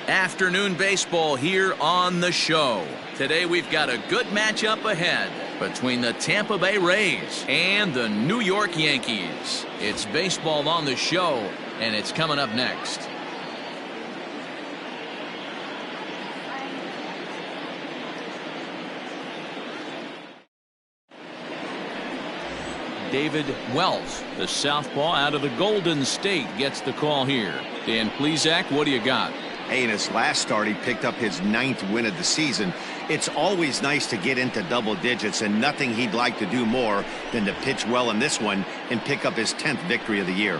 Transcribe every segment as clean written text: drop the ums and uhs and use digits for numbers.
Afternoon baseball here on the show. Today we've got a good matchup ahead between the Tampa Bay Rays and the New York Yankees. It's baseball on the show, and it's coming up next. David Wells, the southpaw out of the Golden State, gets the call here. Dan Plesac, what do you got? Hey, in his last start, he picked up his 9th win of the season. It's always nice to get into double digits, and nothing he'd like to do more than to pitch well in this one and pick up his 10th victory of the year.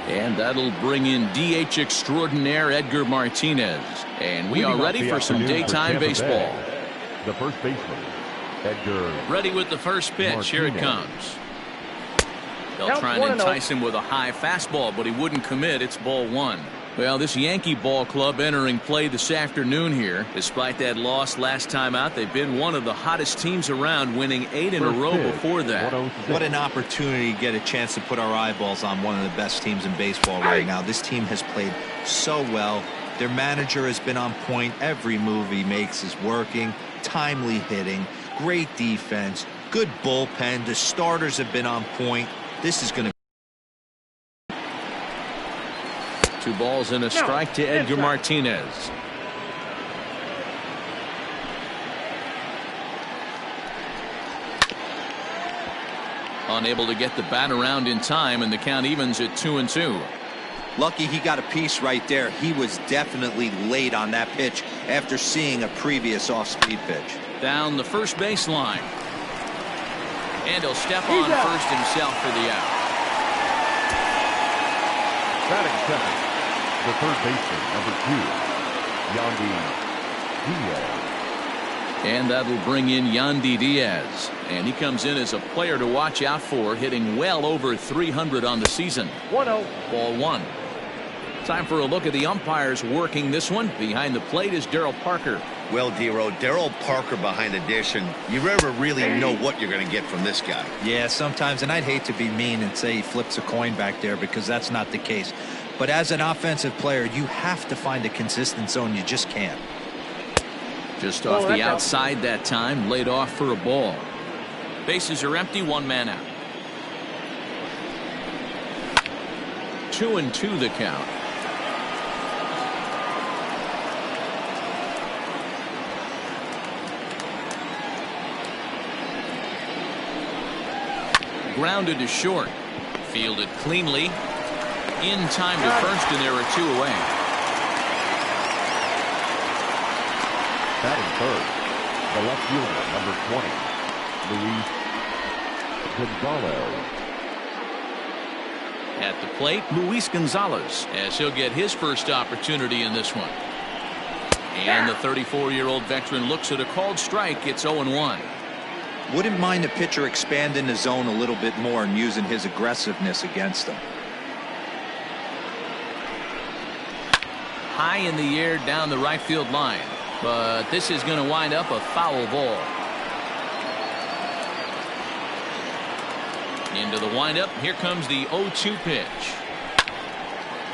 And that'll bring in DH extraordinaire Edgar Martinez. And we are ready for some daytime baseball. The first baseman, Edgar. Ready with the first pitch. Martinez. Here it comes. They'll try and entice him with a high fastball, but he wouldn't commit. It's ball one. Well, this Yankee ball club entering play this afternoon here. Despite that loss last time out, they've been one of the hottest teams around, winning 8 in a row before that. What an opportunity to get a chance to put our eyeballs on one of the best teams in baseball right now. This team has played so well. Their manager has been on point. Every move he makes is working. Timely hitting, great defense, good bullpen. The starters have been on point. This is going to 2 balls and a strike to Edgar Martinez. Unable to get the bat around in time, and the count evens at 2-2. Lucky he got a piece right there. He was definitely late on that pitch after seeing a previous off-speed pitch. Down the first baseline. And he'll step on first himself for the out. Batting second, the third baseman, number 2, Yandy Diaz. And that'll bring in Yandy Diaz. And he comes in as a player to watch out for, hitting well over 300 on the season. 1-0. Ball one. Time for a look at the umpires working this one. Behind the plate is Darryl Parker. Well, Dero, Darryl Parker behind the dish, and you never really know what you're going to get from this guy. Yeah, sometimes, and I'd hate to be mean and say he flips a coin back there because that's not the case. But as an offensive player, you have to find a consistent zone. You just can't. Just off the outside that time, laid off for a ball. Bases are empty, 1 man out. 2-2 the count. Grounded to short. Fielded cleanly. In time to first, and there are 2 away. Batting third, the left fielder, number 20, Luis Gonzalez. At the plate, Luis Gonzalez, as he'll get his first opportunity in this one. And the 34-year-old veteran looks at a called strike. It's 0-1. Wouldn't mind the pitcher expanding the zone a little bit more and using his aggressiveness against them. High in the air down the right field line, but this is going to wind up a foul ball. Into the windup. Here comes the 0-2 pitch.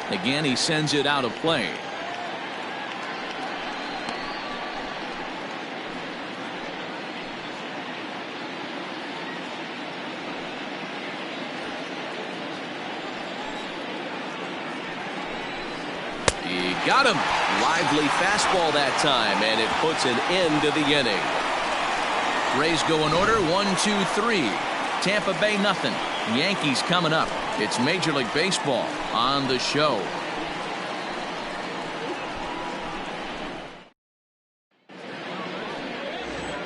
Again, he sends it out of play. He got him. Lively fastball that time, and it puts an end to the inning. Rays go in order, 1-2-3. Tampa Bay nothing. Yankees coming up. It's Major League Baseball on the show.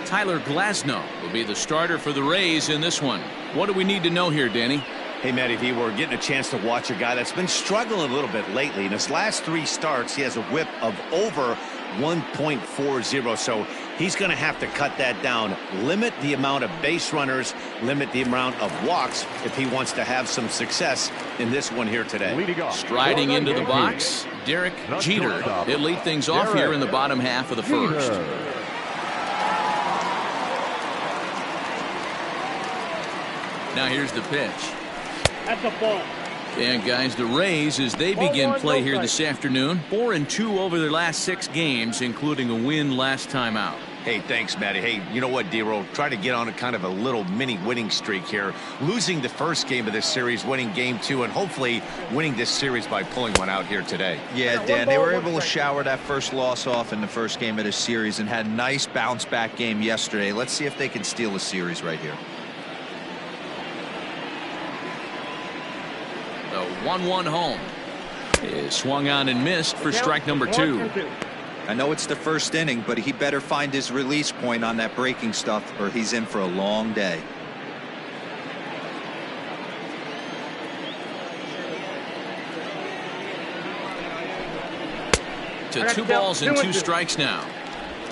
Tyler Glasnow will be the starter for the Rays in this one. What do we need to know here, Danny? Hey, Matty V, we're getting a chance to watch a guy that's been struggling a little bit lately. In his last 3 starts, he has a whip of over 1.40, so he's going to have to cut that down, limit the amount of base runners, limit the amount of walks if he wants to have some success in this one here today. Striding into the box, Derek Jeter. He'll lead things off here in the bottom half of the first. Now here's the pitch. That's a ball. And guys, the Rays, as they begin play here this afternoon, 4-2 over their last 6 games, including a win last time out. Hey, thanks, Matty. Hey, you know what, D-Roll? Try to get on a kind of a little mini winning streak here. Losing the first game of this series, winning game 2, and hopefully winning this series by pulling one out here today. Yeah, Dan, they were able to shower that first loss off in the first game of this series and had a nice bounce back game yesterday. Let's see if they can steal a series right here. The 1-1 home is swung on and missed for strike number 2. I know it's the first inning, but he better find his release point on that breaking stuff or he's in for a long day. To 2 balls and 2 strikes now.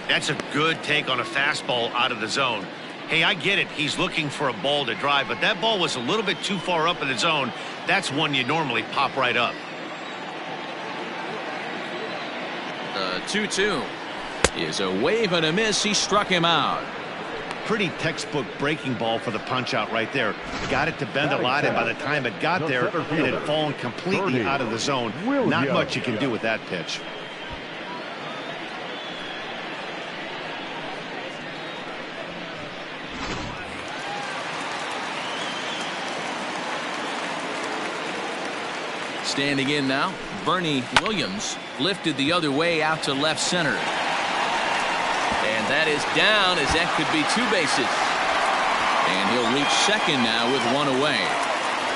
That's a good take on a fastball out of the zone. Hey, I get it. He's looking for a ball to drive, but that ball was a little bit too far up in the zone. That's one you normally pop right up. The 2-2 is a wave and a miss. He struck him out. Pretty textbook breaking ball for the punch out right there. Got it to bend a lot, and by the time it got there, it had fallen completely out of the zone. Not much you can do with that pitch. Standing in now, Bernie Williams lifted the other way out to left center. And that is down, as that could be 2 bases. And he'll reach second now with 1 away.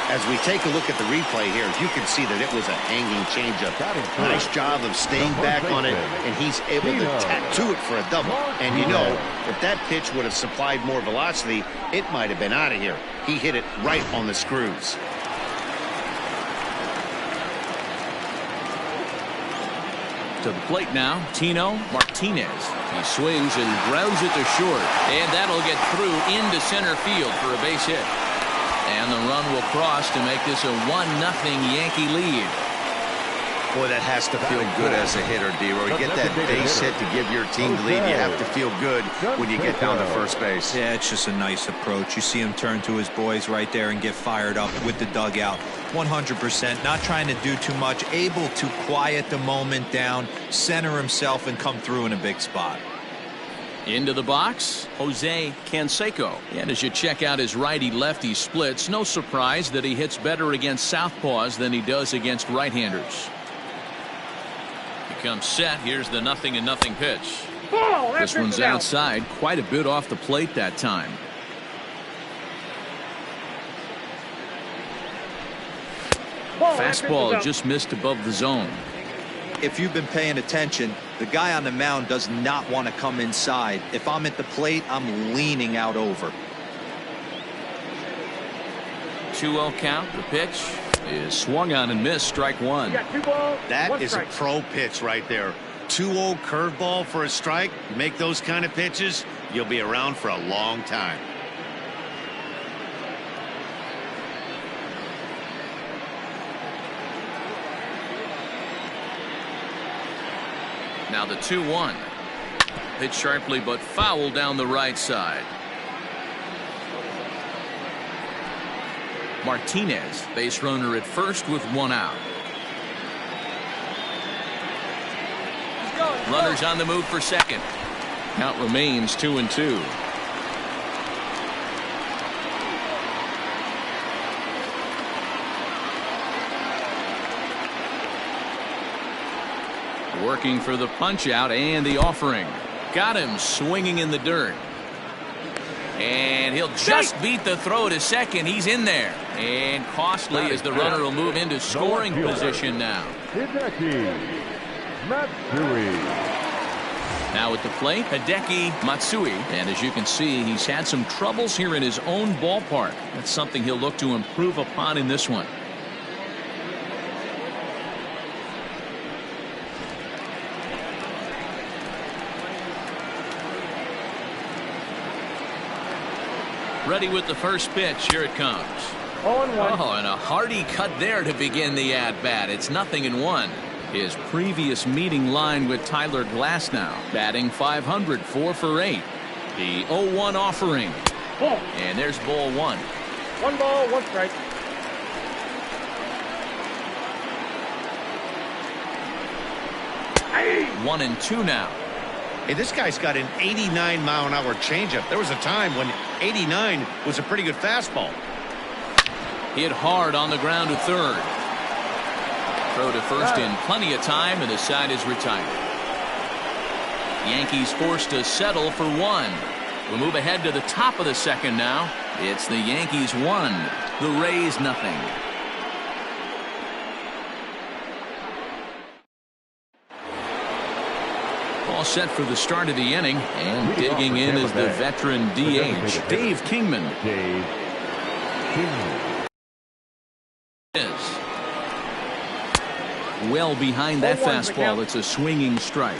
As we take a look at the replay here, you can see that it was a hanging changeup. Nice job of staying back on it, and he's able to tattoo it for a double. And you know, if that pitch would have supplied more velocity, it might have been out of here. He hit it right on the screws. To the plate now, Tino Martinez. He swings and grounds it to short, and that'll get through into center field for a base hit. And the run will cross to make this a 1-0 Yankee lead. Boy, that has to feel good as a hitter, D-Roy. You get that base hit to give your team the lead. You have to feel good when you get down to first base. Yeah, it's just a nice approach. You see him turn to his boys right there and get fired up with the dugout. 100%, not trying to do too much, able to quiet the moment down, center himself, and come through in a big spot. Into the box, Jose Canseco. And as you check out his righty-lefty splits, no surprise that he hits better against southpaws than he does against right-handers. He comes set. Here's the 0-0 pitch. This one's outside, quite a bit off the plate that time. Fastball just missed above the zone. If you've been paying attention, the guy on the mound does not want to come inside. If I'm at the plate, I'm leaning out over. 2-0 count. The pitch is swung on and missed. Strike 1. That is a pro pitch right there. 2-0 curveball for a strike. You make those kind of pitches, you'll be around for a long time. Now the 2-1. Hit sharply but foul down the right side. Martinez, base runner at first with 1 out. Runners on the move for second. Count remains 2-2. Working for the punch out and the offering. Got him swinging in the dirt. And he'll just beat the throw to second. He's in there. And costly as the runner will move into scoring position now. Now at the plate, Hideki Matsui. And as you can see, he's had some troubles here in his own ballpark. That's something he'll look to improve upon in this one. Ready with the first pitch. Here it comes. 0-1. Oh, and a hearty cut there to begin the at-bat. It's 0-1. His previous meeting line with Tyler Glasnow, batting .500, 4 for 8. The 0-1 offering. Ball. And there's ball 1. 1 ball, 1 strike. 1-2 now. Hey, this guy's got an 89-mile-an-hour changeup. There was a time when 89 was a pretty good fastball. Hit hard on the ground to third. Throw to first in plenty of time, and the side is retired. Yankees forced to settle for one. We'll move ahead to the top of the second now. It's the Yankees 1, the Rays nothing. All set for the start of the inning, and digging in is the veteran DH, Dave Kingman. Well behind that fastball. It's a swinging strike.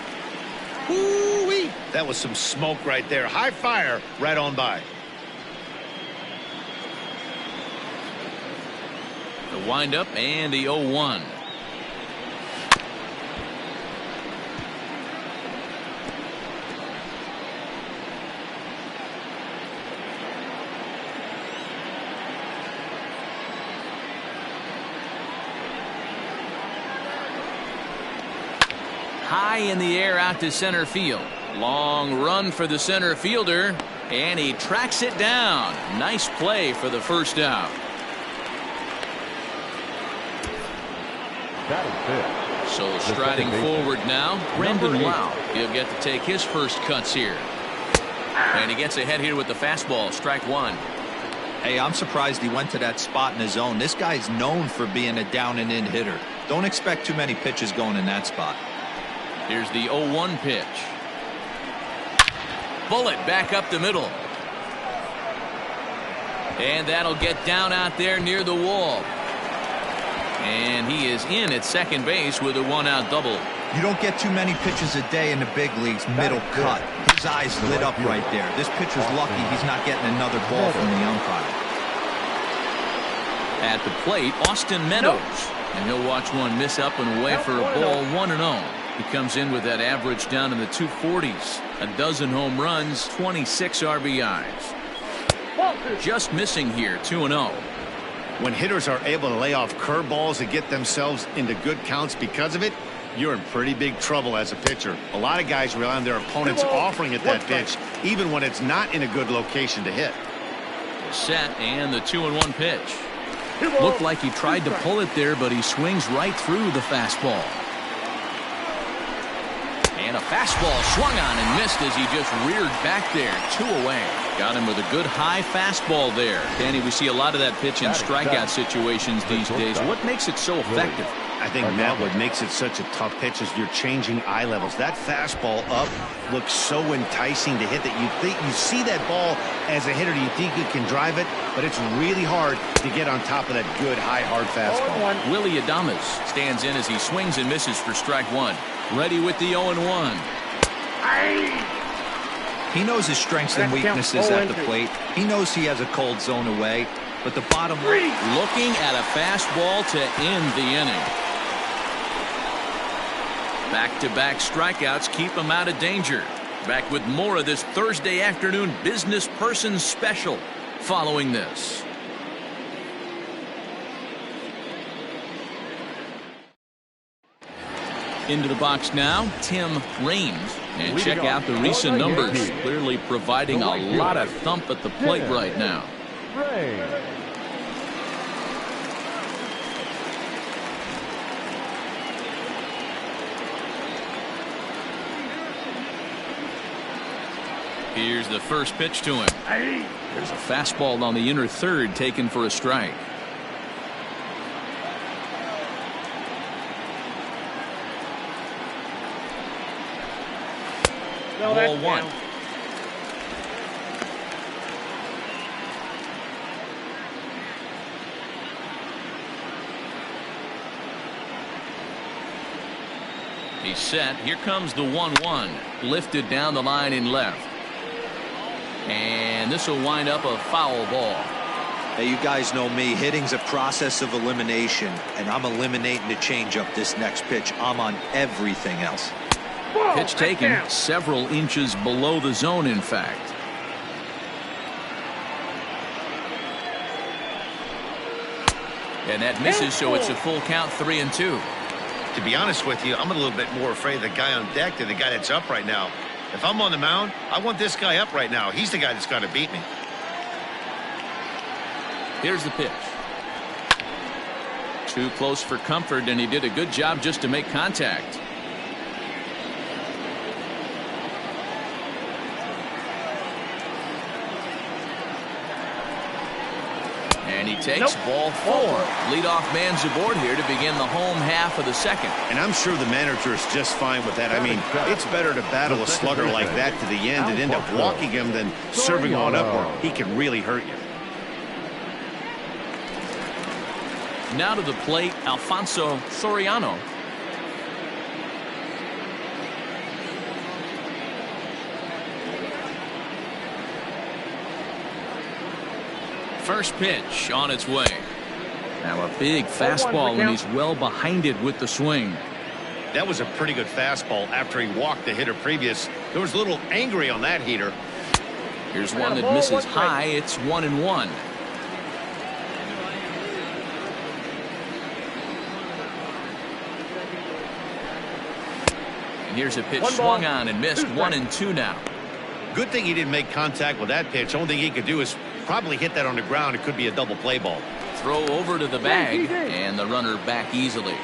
Woo-wee. That was some smoke right there. High fire right on by. The windup and the 0-1. High in the air out to center field. Long run for the center fielder, and he tracks it down. Nice play for the first out. So striding forward now, Brendan Lau. He'll get to take his first cuts here. And he gets ahead here with the fastball. Strike one. Hey, I'm surprised he went to that spot in his zone. This guy's known for being a down and in hitter. Don't expect too many pitches going in that spot. Here's the 0-1 pitch. Bullet back up the middle. And that'll get down out there near the wall. And he is in at second base with a 1-out double. You don't get too many pitches a day in the big leagues. Middle cut. His eyes lit up right there. This pitcher's lucky he's not getting another ball from the umpire. At the plate, Austin Meadows. And he'll watch one miss up and away for a ball, 1-0. He comes in with that average down in the 240s. A dozen home runs, 26 RBIs. Just missing here, 2-0. When hitters are able to lay off curveballs and get themselves into good counts because of it, you're in pretty big trouble as a pitcher. A lot of guys rely on their opponents offering at that pitch, even when it's not in a good location to hit. Set, and the 2-1 pitch. Looked like he tried to pull it there, but he swings right through the fastball. And a fastball swung on and missed as he just reared back there. 2 away. Got him with a good high fastball there. Danny, we see a lot of that pitch in strikeout situations these days. What makes it so effective? I think, Matt, what makes it such a tough pitch is you're changing eye levels. That fastball up looks so enticing to hit that you see that ball as a hitter. You think you can drive it, but it's really hard to get on top of that good, high, hard fastball. Willie Adames stands in as he swings and misses for strike one. Ready with the 0-1. He knows his strengths and weaknesses at the plate. He knows he has a cold zone away, but the bottom line, looking at a fastball to end the inning. Back-to-back strikeouts keep him out of danger. Back with more of this Thursday afternoon business person special following this. Into the box now, Tim Raines. And check out the recent numbers. Clearly providing a lot of thump at the plate right now. Here's the first pitch to him. There's a fastball on the inner third taken for a strike. Ball one. He's set. Here comes the 1-1. Lifted down the line in left. And this will wind up a foul ball. Hey, you guys know me. Hitting's a process of elimination, and I'm eliminating the changeup this next pitch. I'm on everything else. Pitch taken several inches below the zone, in fact. And that misses, so it's a full count, 3-2. To be honest with you, I'm a little bit more afraid of the guy on deck than the guy that's up right now. If I'm on the mound, I want this guy up right now. He's the guy that's going to beat me. Here's the pitch. Too close for comfort, and he did a good job just to make contact. And he takes ball 4. Leadoff man's aboard here to begin the home half of the second. And I'm sure the manager is just fine with that. I mean, it's better to battle a slugger like that to the end and end up walking him than serving on up where he can really hurt you. Now to the plate, Alfonso Soriano. First pitch on its way. Now a big fastball, and he's well behind it with the swing. That was a pretty good fastball after he walked the hitter previous. There was a little angry on that heater. Here's one that misses high. It's 1-1. And here's a pitch swung on and missed. 1-2 now. Good thing he didn't make contact with that pitch. Only thing he could do is probably hit that on the ground. It could be a double play ball. Throw over to the bag, and the runner back easily.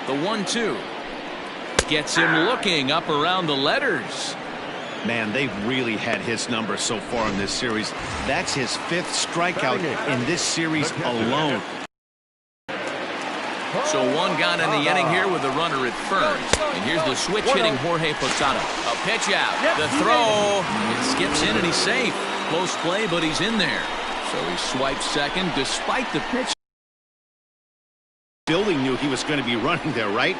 The 1-2 gets him looking up around the letters. Man, they've really had his number so far in this series. That's his 5th strikeout in this series alone. So one gone in the inning here with the runner at first. And here's the switch hitting Jorge Posada. A pitch out. The throw. It skips in and he's safe. Close play, but he's in there. So he swipes second despite the pitch. Building knew he was going to be running there, right?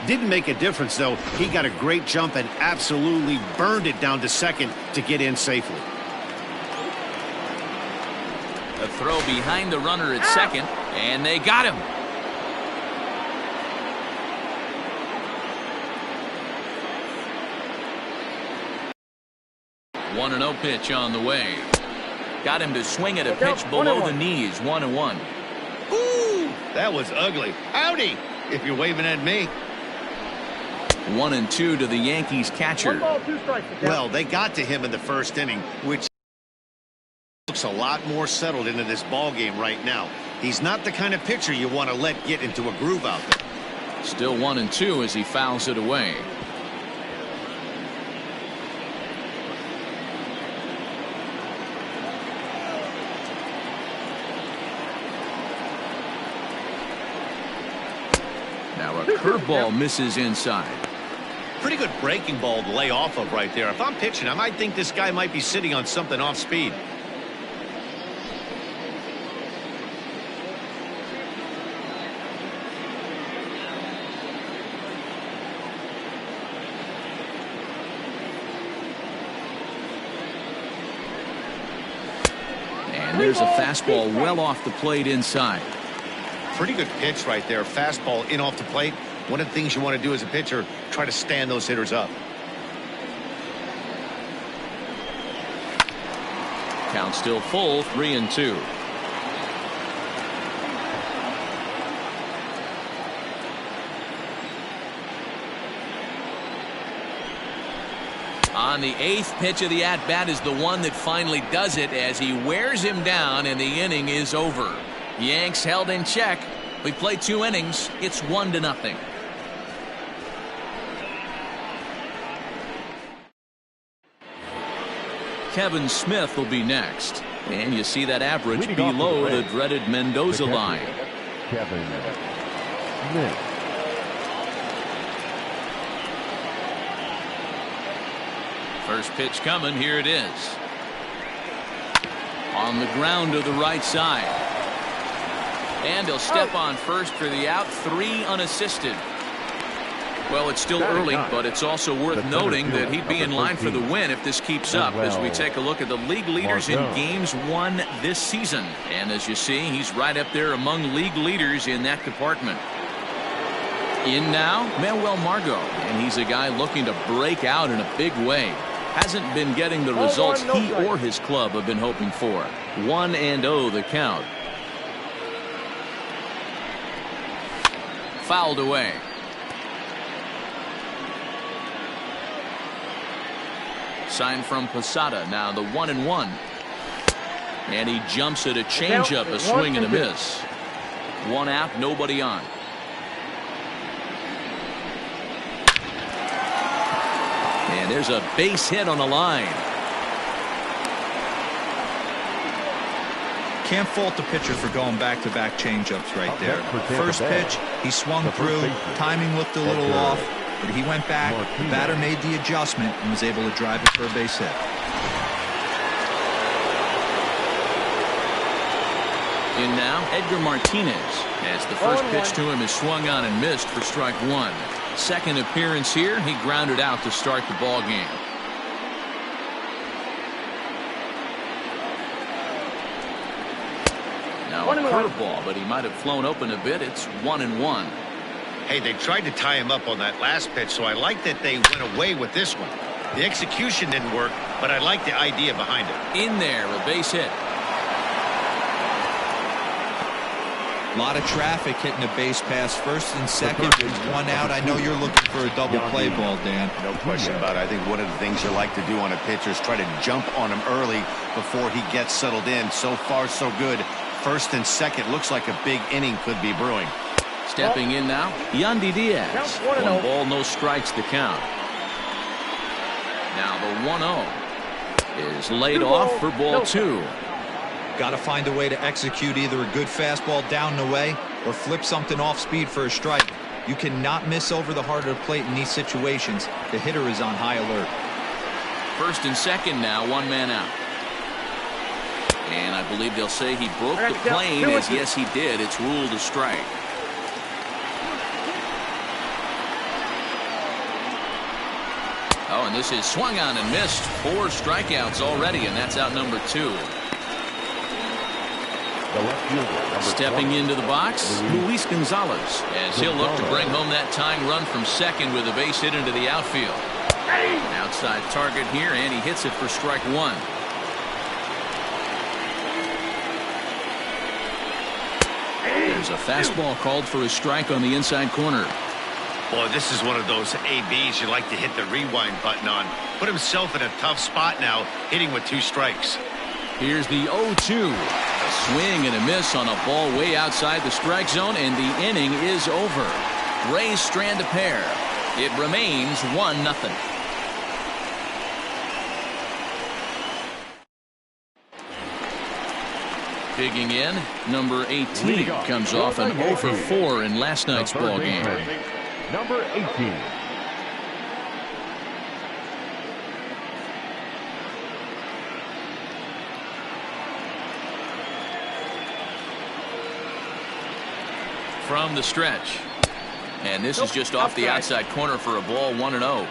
Didn't make a difference, though. He got a great jump and absolutely burned it down to second to get in safely. A throw behind the runner at second, and they got him. One 1-0 pitch on the way. Got him to swing at a pitch below the knees. 1-1. Ooh, that was ugly. Howdy, if you're waving at me. 1-2 to the Yankees catcher. Well, they got to him in the first inning, which looks a lot more settled into this ball game right now. He's not the kind of pitcher you want to let get into a groove out there. Still 1-2 as he fouls it away. Now a curveball misses inside. Pretty good breaking ball to lay off of right there. If I'm pitching, I might think this guy might be sitting on something off speed. And there's a fastball well off the plate inside. Pretty good pitch right there. Fastball in off the plate. One of the things you want to do as a pitcher, try to stand those hitters up. Count still full, 3-2. On the 8th pitch of the at-bat is the one that finally does it as he wears him down and the inning is over. Yanks held in check. We played 2 innings. It's 1-0. Kevin Smith will be next. And you see that average below the dreaded Mendoza line. Kevin Smith. First pitch coming. Here it is. On the ground to the right side. And he'll step on first for the out. 3 unassisted. Well, it's still early, but it's also worth noting that he'd be in line for the win if this keeps up as we take a look at the league leaders in games won this season. And as you see, he's right up there among league leaders in that department. In now, Manuel Margot, and he's a guy looking to break out in a big way. Hasn't been getting the results he or his club have been hoping for. 1-0 the count. Fouled away. Sign from Posada. Now the 1-1. And he jumps at a changeup, a swing and a miss. One out, nobody on. And there's a base hit on the line. Can't fault the pitcher for going back-to-back changeups right there. First pitch, he swung through. Timing looked a little off, but he went back. The batter made the adjustment and was able to drive it for a base hit. In now, Edgar Martinez, as the first pitch to him is swung on and missed for strike one. Second appearance here, he grounded out to start the ball game. Now a curveball, but he might have flown open a bit. It's 1-1. Hey, they tried to tie him up on that last pitch, so I like that they went away with this one. The execution didn't work, but I like the idea behind it. In there, a base hit. A lot of traffic hitting the base pass first and second with one out. I know you're looking for a double play ball, Dan. No question about it. I think one of the things you like to do on a pitcher is try to jump on him early before he gets settled in. So far, so good. First and second, looks like a big inning could be brewing. Stepping in now, Yandy Diaz. 1 ball, no strikes to count. Now the 1-0 is laid off for ball two. Got to find a way to execute either a good fastball down the way or flip something off speed for a strike. You cannot miss over the heart of the plate in these situations. The hitter is on high alert. First and second now, one man out. And I believe they'll say he broke the plane, as yes he did. It's ruled a strike. Oh, and this is swung on and missed. 4 strikeouts already, and that's out number 2. Stepping into the box, Luis Gonzalez, as he'll look to bring home that tying run from second with a base hit into the outfield. Outside target here, and he hits it for strike one. There's a fastball called for a strike on the inside corner. Boy, this is one of those ABs you like to hit the rewind button on. Put himself in a tough spot now, hitting with 2 strikes. Here's the 0-2. A swing and a miss on a ball way outside the strike zone, and the inning is over. Rays strand a pair. It remains 1-0. Digging in, number 18 comes off an 0 for 4 in last night's ball game. Number 18. From the stretch, and this is just off the outside corner for a ball, 1-0.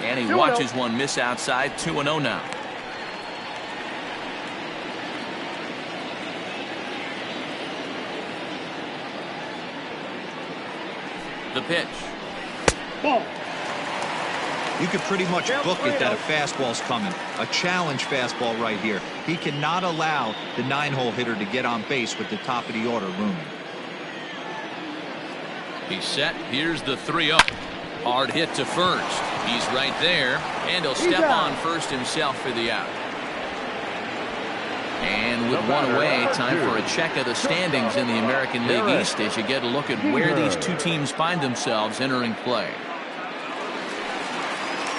And he watches one miss outside. 2-0 now. The pitch. Ball. You could pretty much book it that a fastball's coming. A challenge fastball right here. He cannot allow the 9-hole hitter to get on base with the top of the order looming. He's set. Here's the 3-0. Hard hit to first. He's right there, and he'll step on first himself for the out. And with one away, time for a check of the standings in the American League East as you get a look at where these two teams find themselves entering play.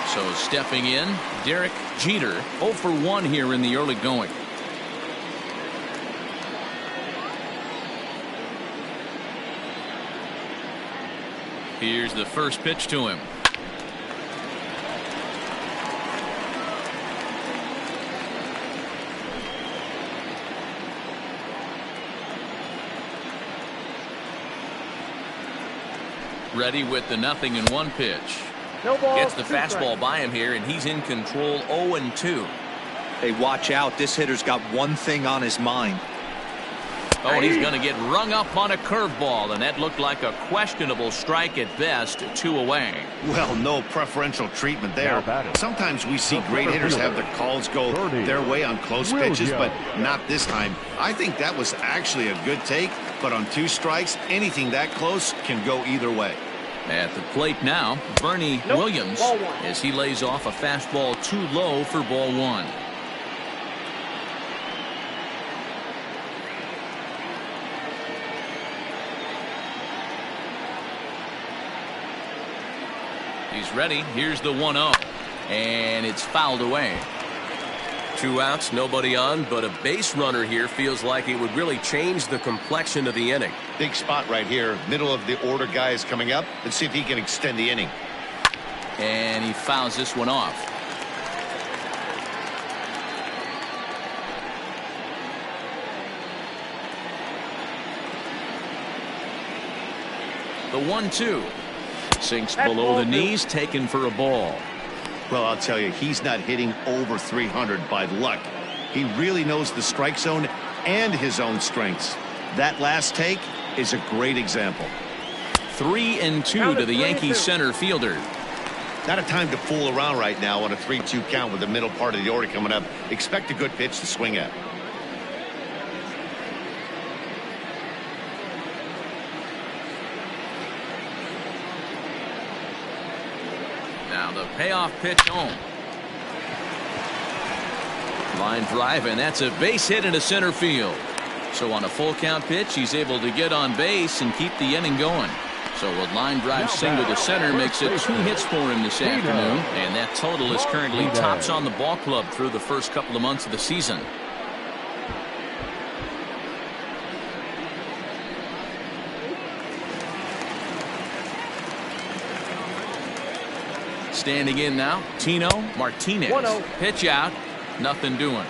So stepping in, Derek Jeter, 0 for 1 here in the early going. Here's the first pitch to him. Ready with the 0-1 pitch. Gets the fastball by him here, and he's in control. 0-2. Hey, watch out. This hitter's got one thing on his mind. Oh, and he's going to get rung up on a curveball, and that looked like a questionable strike at best. 2 away. Well, no preferential treatment there. Sometimes we see great hitters have the calls go their way on close pitches, but not this time. I think that was actually a good take, but on 2 strikes, anything that close can go either way. At the plate now, Bernie Williams, as he lays off a fastball too low for ball 1. He's ready. Here's the 1-0, and it's fouled away. 2 outs, nobody on, but a base runner here feels like it would really change the complexion of the inning. Big spot right here. Middle of the order guy is coming up. Let's see if he can extend the inning. And he fouls this one off. The 1-2 sinks below the knees, taken for a ball. Well, I'll tell you, he's not hitting over 300 by luck. He really knows the strike zone and his own strengths. That last take is a great example. 3-2 to the Yankees center fielder. Not a time to fool around right now on a 3-2 count with the middle part of the order coming up. Expect a good pitch to swing at. Now the payoff pitch home. Line drive, and that's a base hit into center field. So on a full count pitch, he's able to get on base and keep the inning going. So a line drive single to center makes it 2 hits for him this afternoon, and that total is currently tops on the ball club through the first couple of months of the season. Standing in now, Tino Martinez. 1-0. Pitch out, nothing doing.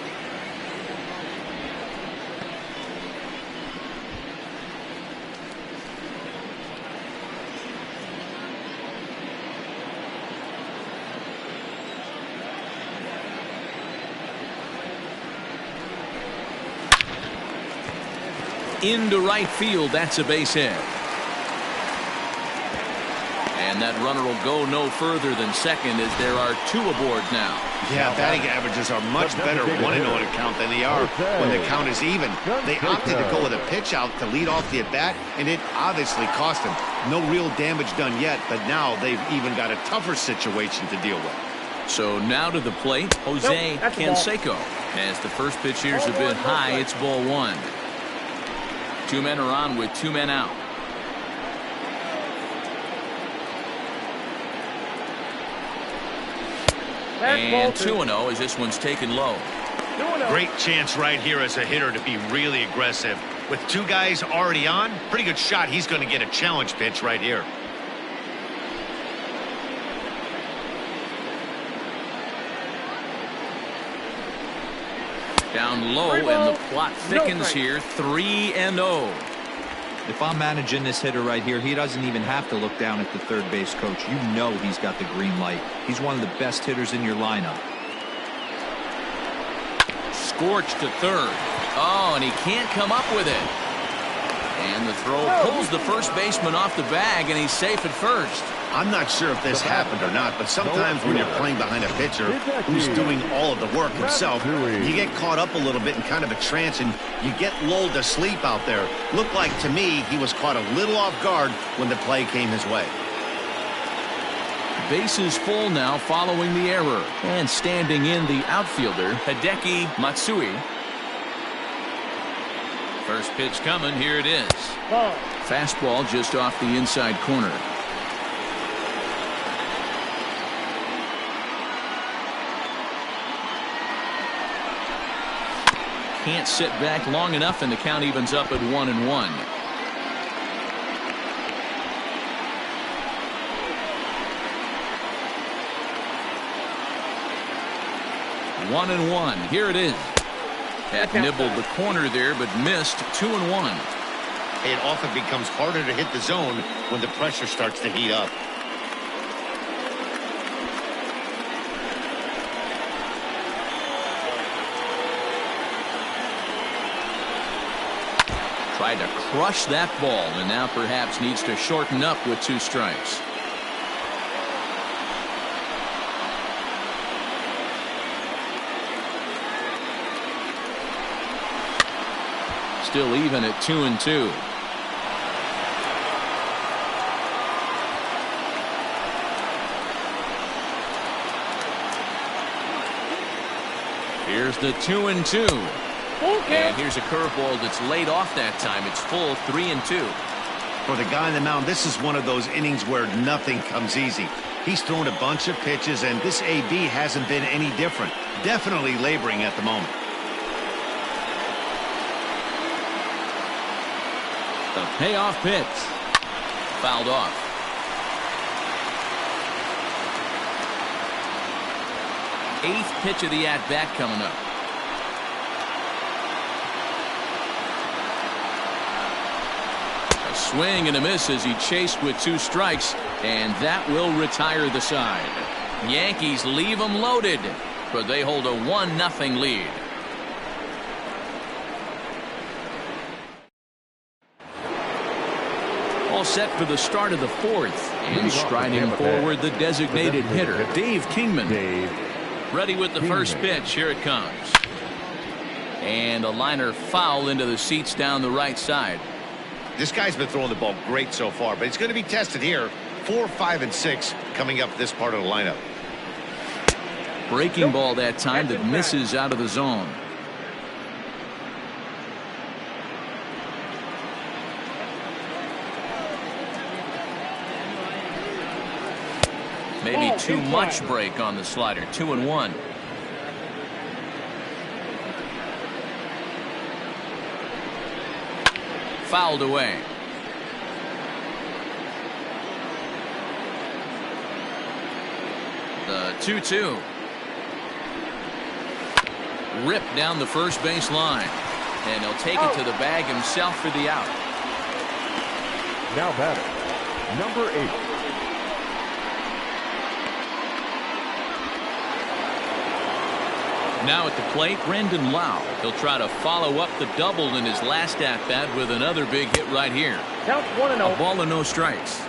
Into right field, that's a base hit. And that runner will go no further than second as there are 2 aboard now. Yeah, batting averages are much better 1-0 at a count than they are when the count is even. They opted to go with a pitch out to lead off the at-bat, and it obviously cost them. No real damage done yet, but now they've even got a tougher situation to deal with. So now to the plate, Jose Canseco. As the first pitch here's a bit high, it's ball 1. 2 men are on with 2 men out. And 2-0 as this one's taken low. Great chance right here as a hitter to be really aggressive. With 2 guys already on, pretty good shot. He's going to get a challenge pitch right here. Down low, and the plot thickens here. 3-0. If I'm managing this hitter right here, he doesn't even have to look down at the third base coach. You know he's got the green light. He's one of the best hitters in your lineup. Scorched to third. Oh, and he can't come up with it. And the throw pulls the first baseman off the bag, and he's safe at first. I'm not sure if this happened or not, but sometimes when you're playing behind a pitcher who's doing all of the work himself, you get caught up a little bit in kind of a trance, and you get lulled to sleep out there. Looked like to me he was caught a little off guard when the play came his way. Bases full now following the error. And standing in the outfielder, Hideki Matsui. First pitch coming. Here it is. Fastball just off the inside corner. Can't sit back long enough, and the count evens up at 1-1. One and one. Here it is. That nibbled the corner there, but missed. 2-1. It often becomes harder to hit the zone when the pressure starts to heat up. Tried to crush that ball, and now perhaps needs to shorten up with 2 strikes. Still even at 2-2. Here's the 2-2. And here's a curveball that's laid off that time. It's full 3-2. For the guy on the mound, this is one of those innings where nothing comes easy. He's thrown a bunch of pitches, and this AB hasn't been any different. Definitely laboring at the moment. The payoff pitch. Fouled off. Eighth pitch of the at-bat coming up. A swing and a miss as he chased with 2 strikes, and that will retire the side. Yankees leave them loaded, but they hold a 1-0 lead. All set for the start of the 4th, and striding forward the designated hitter, Dave Kingman. Ready with the first pitch. Here it comes. And a liner foul into the seats down the right side. This guy's been throwing the ball great so far, but he's going to be tested here. 4, 5, and 6 coming up this part of the lineup. Breaking ball that time that misses out of the zone. Maybe too much break on the slider. 2-1. Fouled away. The 2-2. Ripped down the first base line. And he'll take it to the bag himself for the out. Now batting, number 8. Now at the plate, Brandon Lau. He'll try to follow up the double in his last at-bat with another big hit right here. Count 1-0. A ball and no strikes.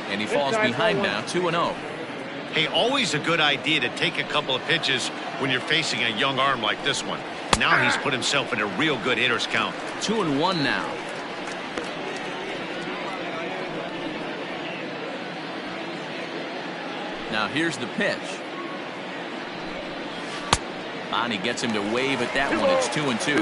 And he falls behind now, 2-0. Hey, always a good idea to take a couple of pitches when you're facing a young arm like this one. Now he's put himself in a real good hitter's count. 2-1 now. Now here's the pitch. And he gets him to wave at that one. It's 2-2.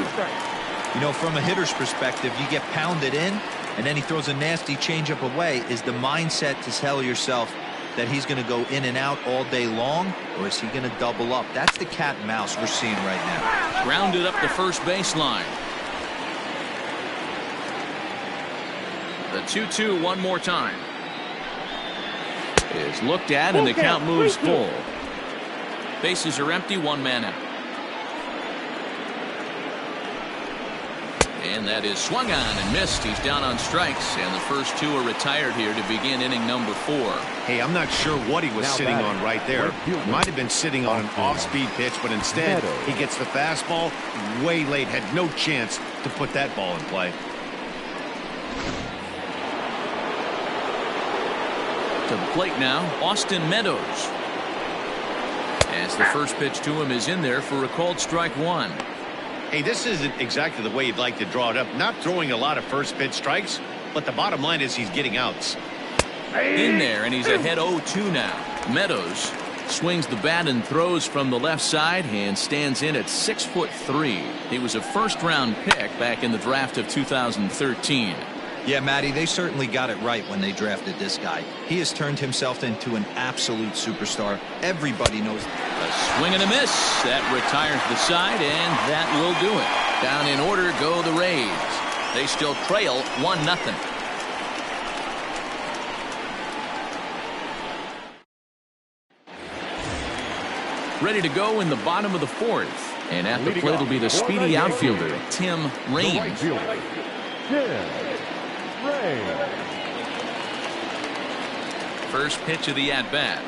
You know, from a hitter's perspective, you get pounded in, and then he throws a nasty changeup away. Is the mindset to tell yourself that he's going to go in and out all day long, or is he going to double up? That's the cat and mouse we're seeing right now. Grounded up the first baseline. The 2-2 one more time. Is looked at, and the count moves full. Bases are empty, 1 man out. And that is swung on and missed. He's down on strikes, and the first 2 are retired here to begin inning number 4. Hey, I'm not sure what he was sitting on right there. Might have been sitting on an off-speed pitch, but instead he gets the fastball way late. Had no chance to put that ball in play. To the plate now, Austin Meadows. As the first pitch to him is in there for a called strike 1. Hey, this isn't exactly the way you'd like to draw it up. Not throwing a lot of first pitch strikes, but the bottom line is he's getting outs. In there, and he's ahead 0-2 now. Meadows swings the bat and throws from the left side and stands in at 6'3". He was a first-round pick back in the draft of 2013. Yeah, Matty, they certainly got it right when they drafted this guy. He has turned himself into an absolute superstar. Everybody knows. A swing and a miss. That retires the side, and that will do it. Down in order go the Rays. They still trail 1-0. Ready to go in the bottom of the 4th. And at the plate will be the speedy outfielder, Tim Raines. First pitch of the at-bat.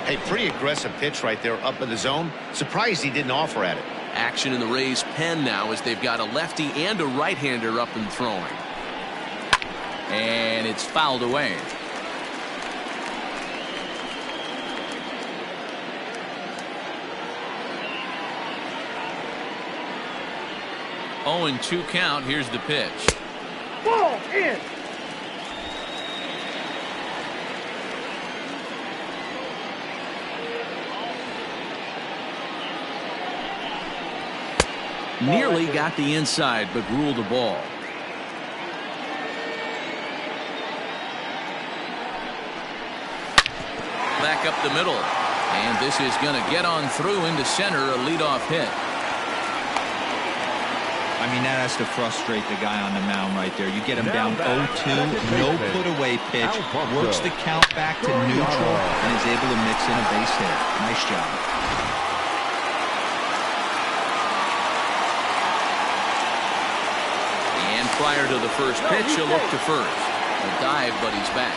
Hey, pretty aggressive pitch right there up in the zone. Surprised he didn't offer at it. Action in the Rays' pen now as they've got a lefty and a right-hander up and throwing. And it's fouled away. Oh, and 2 count. Here's the pitch. Ball in. Nearly got the inside, but ruled the ball. Back up the middle. And this is going to get on through into center, a leadoff hit. I mean, that has to frustrate the guy on the mound right there. You get him down 0-2, no put away pitch, works the count back to neutral, and is able to mix in a base hit. Nice job. And prior to the first pitch, he'll look to first. A dive, but he's back.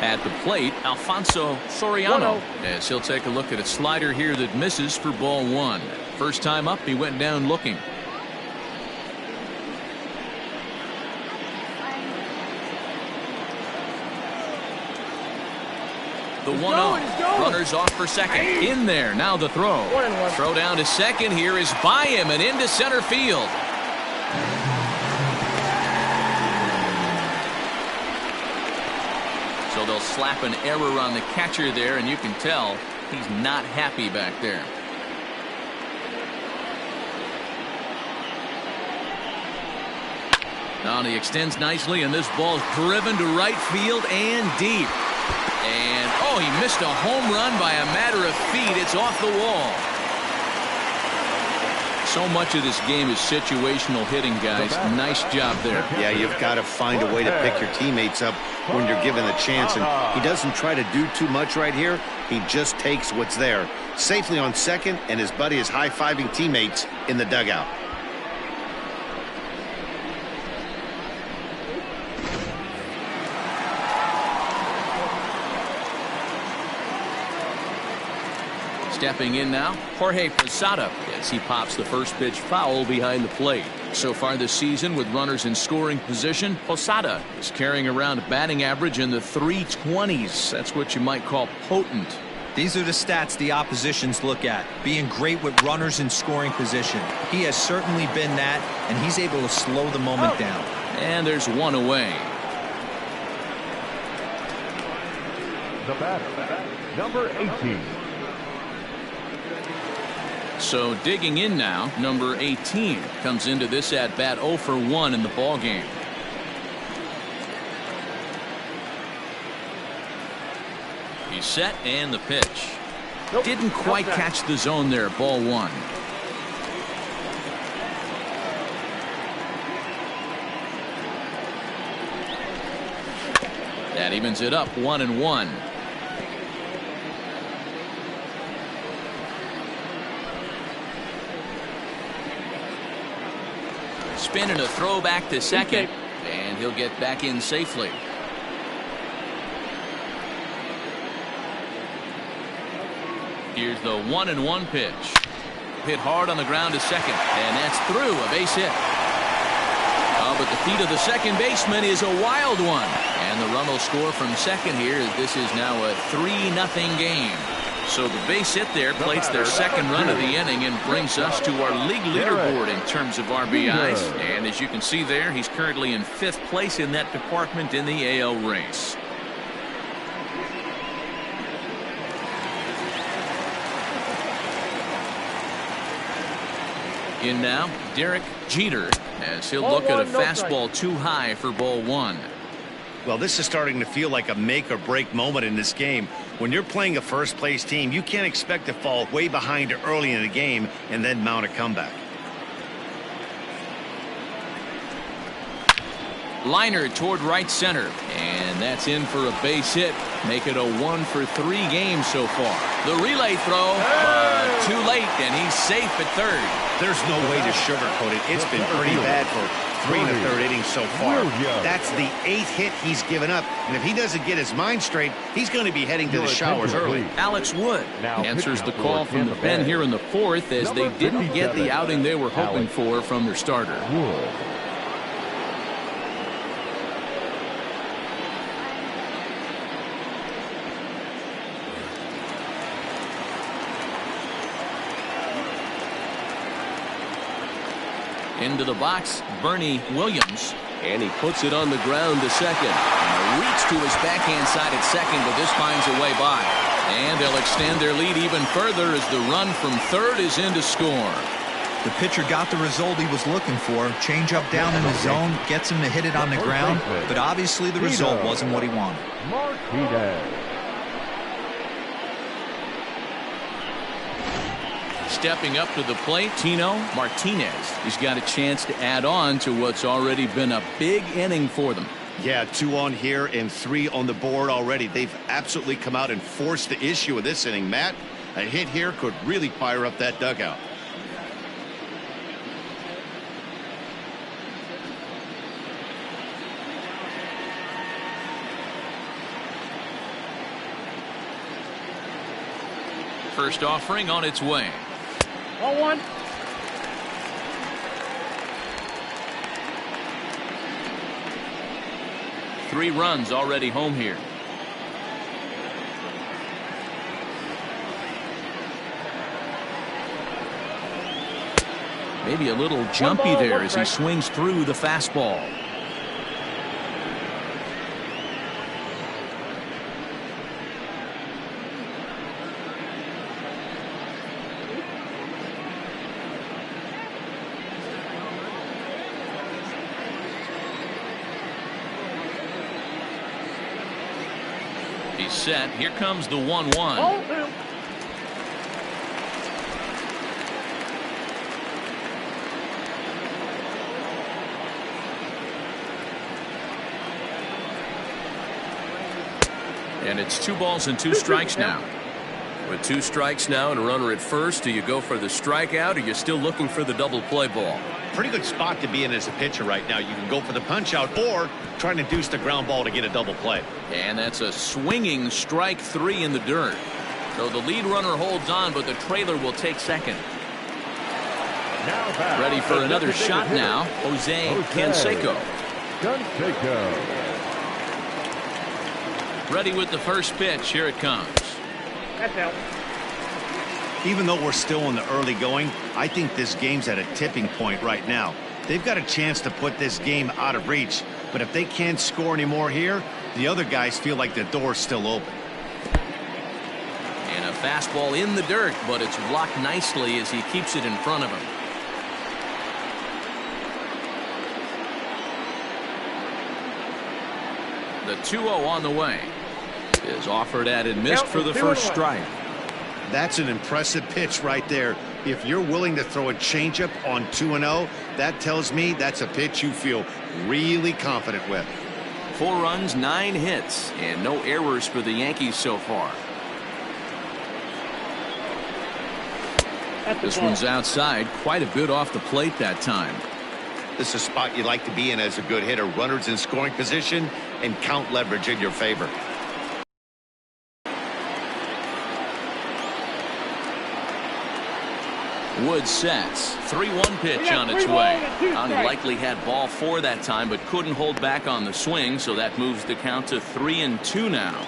At the plate, Alfonso Soriano, as he'll take a look at a slider here that misses for ball 1. First time up, he went down looking. The 1-0. Runners off for second. In there. Now the throw. Throw down to second here is by him and into center field. So they'll slap an error on the catcher there, and you can tell he's not happy back there. Now he extends nicely, and this ball is driven to right field and deep. And, oh, he missed a home run by a matter of feet. It's off the wall. So much of this game is situational hitting, guys. Nice job there. Yeah, you've got to find a way to pick your teammates up when you're given the chance. And he doesn't try to do too much right here. He just takes what's there. Safely on second, and his buddy is high-fiving teammates in the dugout. Stepping in now, Jorge Posada, as he pops the first pitch foul behind the plate. So far this season, with runners in scoring position, Posada is carrying around a batting average in the 320s. That's what you might call potent. These are the stats the oppositions look at. Being great with runners in scoring position. He has certainly been that, and he's able to slow the moment down. And there's one away. The batter, number 18. So digging in now, number 18 comes into this at bat 0 for 1 in the ball game. He's set, and the pitch. Didn't quite catch the zone there. Ball 1. That evens it up 1-1. Spin and a throw back to second, and he'll get back in safely. Here's the 1-1 pitch. Hit hard on the ground to second, and that's through. A base hit. Oh, but the feet of the second baseman is a wild one, and the run will score from second here. This is now a 3-0 game. So the base hit there plates their second run of the inning and brings us to our league leaderboard in terms of RBIs. And as you can see there, he's currently in 5th place in that department in the AL race. In now, Derek Jeter, as he'll look at a fastball too high for ball 1. Well, this is starting to feel like a make or break moment in this game. When you're playing a first place team, you can't expect to fall way behind early in the game and then mount a comeback. Liner toward right center, and that's in for a base hit. Make it a 1-for-3 game so far. The relay throw, too late, and he's safe at third. There's no way to sugarcoat it. It's been pretty bad for 3 1/3 innings so far. That's the 8th hit he's given up, and if he doesn't get his mind straight, he's going to be heading to the showers early. Alex Wood answers the call from the pen here in the 4th, as they didn't get the outing they were hoping for from their starter. Into the box, Bernie Williams. And he puts it on the ground to second. And a reach to his backhand side at second, but this finds a way by. And they'll extend their lead even further as the run from third is in to score. The pitcher got the result he was looking for. Change up down in the zone, gets him to hit it on the ground, but obviously the result wasn't what he wanted. Stepping up to the plate, Tino Martinez. He's got a chance to add on to what's already been a big inning for them. Yeah, 2 on here and 3 on the board already. They've absolutely come out and forced the issue of this inning. Matt, a hit here could really fire up that dugout. First offering on its way. 1-1. Three runs already home here. Maybe a little jumpy there as he swings through the fastball. He's set. Here comes the 1-1. And it's 2 balls and 2 strikes now. With 2 strikes now and a runner at first, do you go for the strikeout or you're still looking for the double play ball? Pretty good spot to be in as a pitcher right now. You can go for the punch out or try to deuce the ground ball to get a double play. And that's a swinging strike 3 in the dirt. So the lead runner holds on, but the trailer will take second. Ready for another shot now, Jose Canseco. Ready with the first pitch. Here it comes. That's out. Even though we're still in the early going, I think this game's at a tipping point right now. They've got a chance to put this game out of reach, but if they can't score anymore here, the other guys feel like the door's still open. And a fastball in the dirt, but it's blocked nicely as he keeps it in front of him. The 2-0 on the way is offered at and missed for the first strike. That's an impressive pitch right there. If you're willing to throw a changeup on 2-0, that tells me that's a pitch you feel really confident with. 4 runs, 9 hits, and no errors for the Yankees so far. This one's outside, quite a bit off the plate that time. This is a spot you like to be in as a good hitter. Runners in scoring position and count leverage in your favor. Wood sets. 3-1 pitch on its way. Unlikely had ball 4 that time, but couldn't hold back on the swing, so that moves the count to 3-2 now.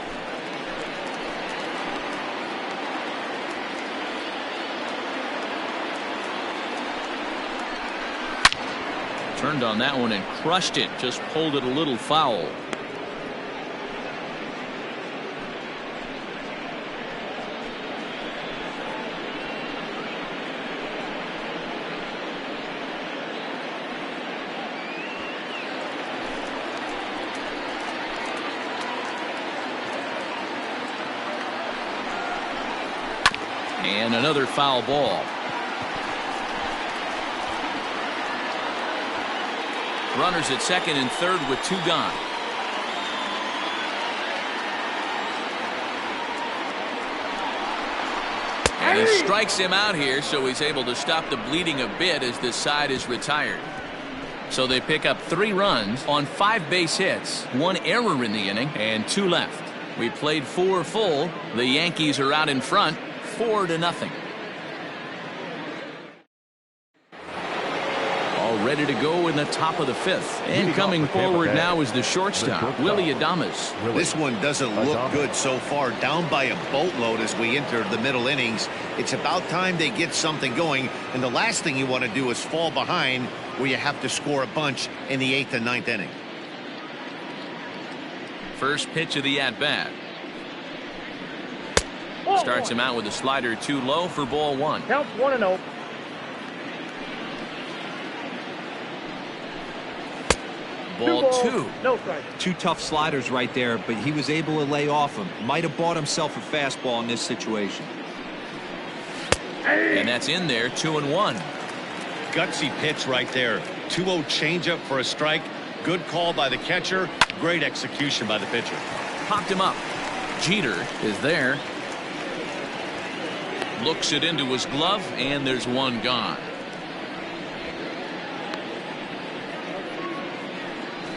Turned on that one and crushed it. Just pulled it a little foul. And another foul ball. Runners at second and third with 2 gone. And he strikes him out here, so he's able to stop the bleeding a bit as this side is retired. So they pick up 3 runs on 5 base hits, 1 error in the inning, and 2 left. We played 4 full. The Yankees are out in front, 4-0. All ready to go in the top of the 5th. And coming forward now is the shortstop, Willie Adames. This one doesn't look good so far. Down by a boatload as we enter the middle innings. It's about time they get something going. And the last thing you want to do is fall behind where you have to score a bunch in the 8th and 9th inning. First pitch of the at-bat. Starts him out with a slider too low for ball 1. Counts 1-0. Ball 2. No strike. 2 tough sliders right there, but he was able to lay off him. Might have bought himself a fastball in this situation. And that's in there, 2-1. Gutsy pitch right there. 2-0 changeup for a strike. Good call by the catcher. Great execution by the pitcher. Popped him up. Jeter is there. Looks it into his glove, and there's 1 gone.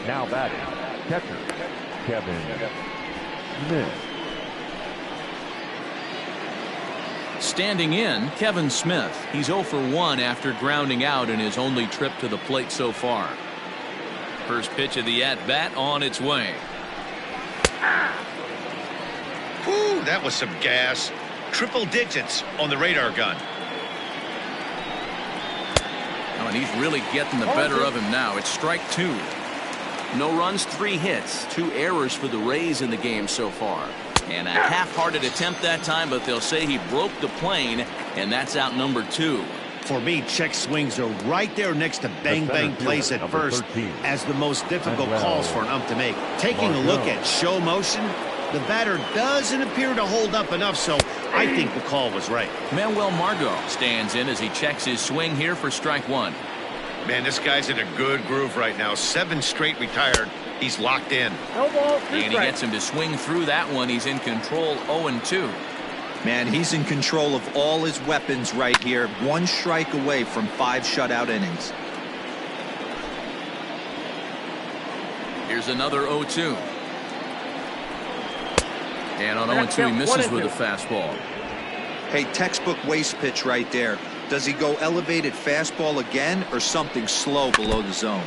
Now batting, catcher, Kevin Smith. Standing in, Kevin Smith. He's 0 for 1 after grounding out in his only trip to the plate so far. First pitch of the at-bat on its way. Whew, that was some gas. Triple digits on the radar gun. Oh, and he's really getting the better of him now. It's strike 2. No runs, 3 hits, 2 errors for the Rays in the game so far. And a half-hearted attempt that time, but they'll say he broke the plane, and that's out number 2. For me, check swings are right there next to bang-bang plays at first as the most difficult calls for an ump to make. Taking a look at show motion, the batter doesn't appear to hold up enough, so I think the call was right. Manuel Margot stands in as he checks his swing here for strike 1. Man, this guy's in a good groove right now. 7 straight retired. He's locked in. No ball, 2 And he strikes. gets him to swing through that one. He's in control, 0-2. Man, he's in control of all his weapons right here. 1 strike away from 5 shutout innings. Here's another 0-2. And on 0-2, he misses with a fastball. Hey, textbook waste pitch right there. Does he go elevated fastball again or something slow below the zone?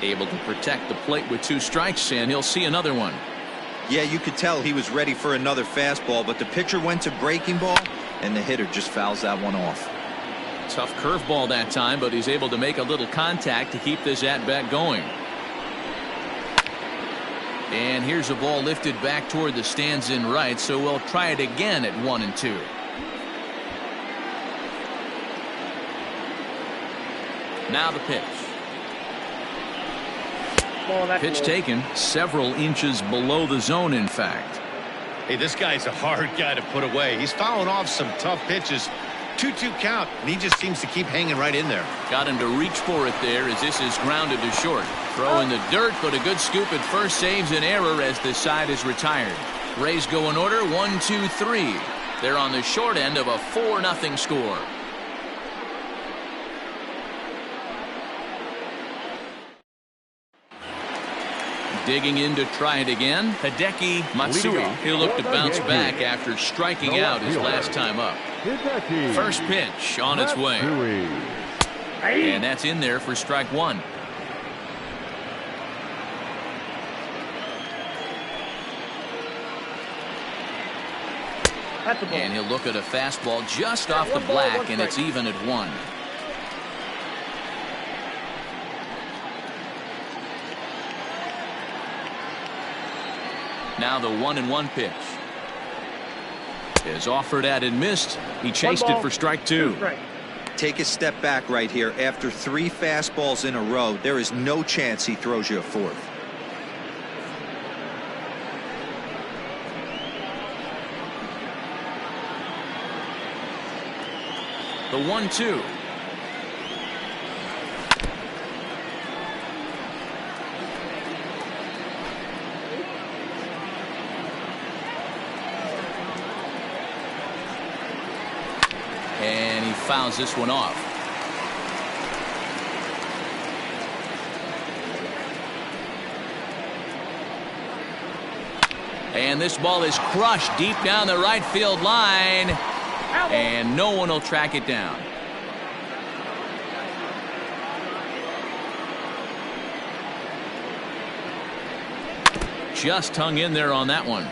Able to protect the plate with 2 strikes, and he'll see another one. Yeah, you could tell he was ready for another fastball, but the pitcher went to breaking ball, and the hitter just fouls that one off. Tough curveball that time, but he's able to make a little contact to keep this at-bat going. And here's a ball lifted back toward the stands in right, so we'll try it again at 1-2. Now the pitch. Pitch taken several inches below the zone, in fact. Hey, this guy's a hard guy to put away. He's fouling off some tough pitches. 2-2 count, and he just seems to keep hanging right in there. Got him to reach for it there as this is grounded to short. Throw in the dirt, but a good scoop at first saves an error as the side is retired. Rays go in order, 1-2-3. They're on the short end of a 4-0 score. Digging in to try it again, Hideki Matsui. He'll look to bounce back after striking out his last time up. First pitch on its way. And that's in there for strike 1. And he'll look at a fastball just off the black, and it's even at 1. Now the 1-1 pitch is offered at and missed. He chased it for strike 2. Take a step back right here. After 3 fastballs in a row, there is no chance he throws you a 4th. The 1-2. fouls this one off. And this ball is crushed deep down the right field line. And no one will track it down. Just hung in there on that one.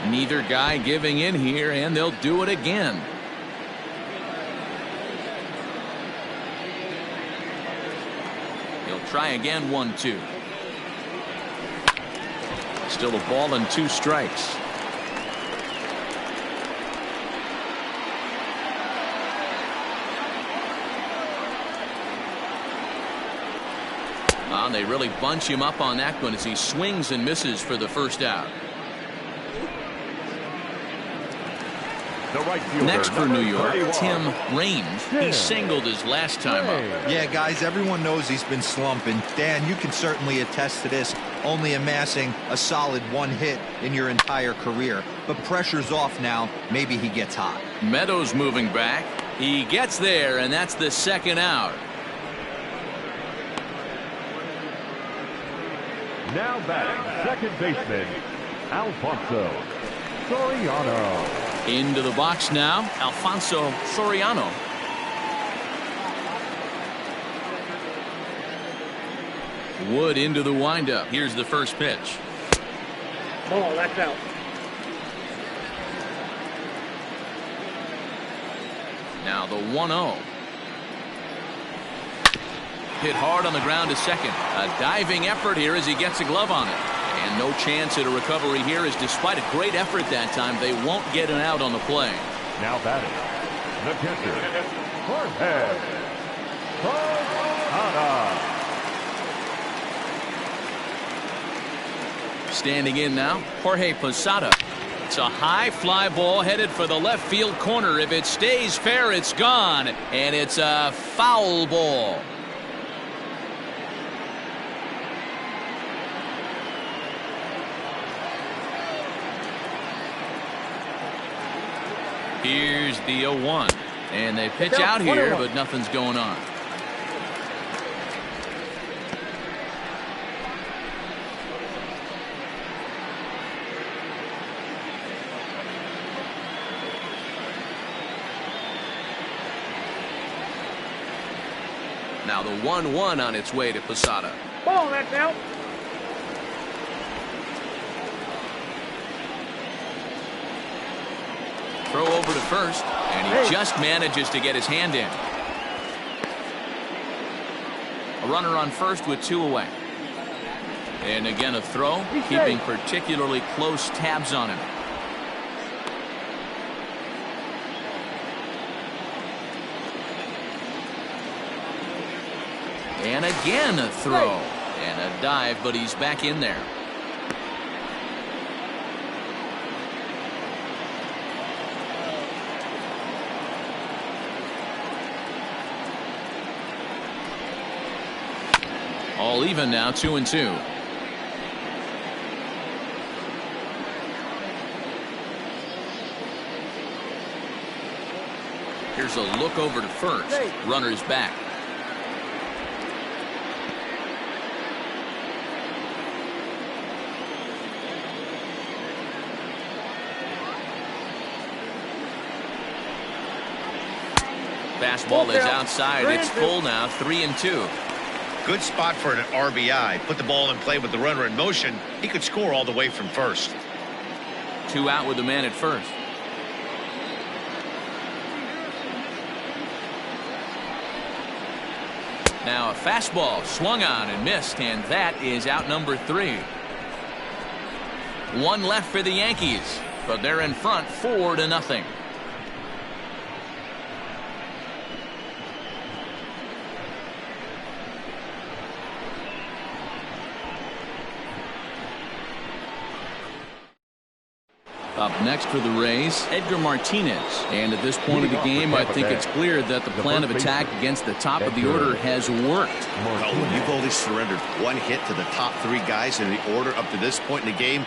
Neither guy giving in here, and they'll do it again. He'll try again, 1-2. Still a ball and 2 strikes. They really bunch him up on that one as he swings and misses for the first out. Next for New York, Tim Raines. He singled his last time up. Yeah, guys, everyone knows he's been slumping. Dan, you can certainly attest to this, only amassing a solid 1 hit in your entire career. But pressure's off now. Maybe he gets hot. Meadows moving back. He gets there, and that's the second out. Now batting, second baseman, Alfonso Soriano. Into the box now, Alfonso Soriano. Wood into the windup. Here's the first pitch. Ball, that's out. Now the 1-0. Hit hard on the ground to second. A diving effort here as he gets a glove on it. And no chance at a recovery here, as despite a great effort that time, they won't get an out on the play. Now batting, the catcher, Jorge Posada. Standing in now, Jorge Posada. It's a high fly ball headed for the left field corner. If it stays fair, it's gone. And it's a foul ball. Here's the 0-1. And they pitch out here, but nothing's going on. Now the 1-1 on its way to Posada. Ball, that's out. Throw over to first, and he just manages to get his hand in. A runner on first with 2 away. And again a throw, keeping particularly close tabs on him. And again a throw. And a dive, but he's back in there. All even now, 2-2. Here's a look over to first. Runner's back. Fastball is outside. It's full now, 3-2. Good spot for an RBI. Put the ball in play with the runner in motion. He could score all the way from first. 2 out with the man at first. Now a fastball swung on and missed, and that is out number 3. 1 left for the Yankees, but they're in front 4-0. Up next for the Rays, Edgar Martinez. And at this point of the game, I think it's clear that the plan of attack against the top of the order has worked. Well, when you've only surrendered one hit to the top three guys in the order up to this point in the game,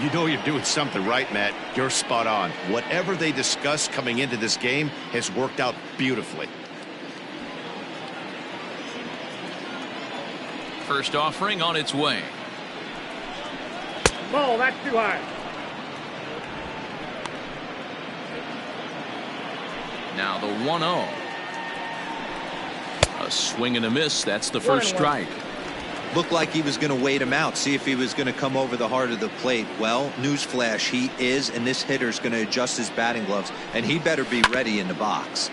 you know you're doing something right, Matt. You're spot on. Whatever they discussed coming into this game has worked out beautifully. First offering on its way. Ball, that's too high. Now the 1-0. A swing and a miss. That's the first strike. Looked like he was going to wait him out, see if he was going to come over the heart of the plate. Well, newsflash, he is, and this hitter's going to adjust his batting gloves, and he better be ready in the box.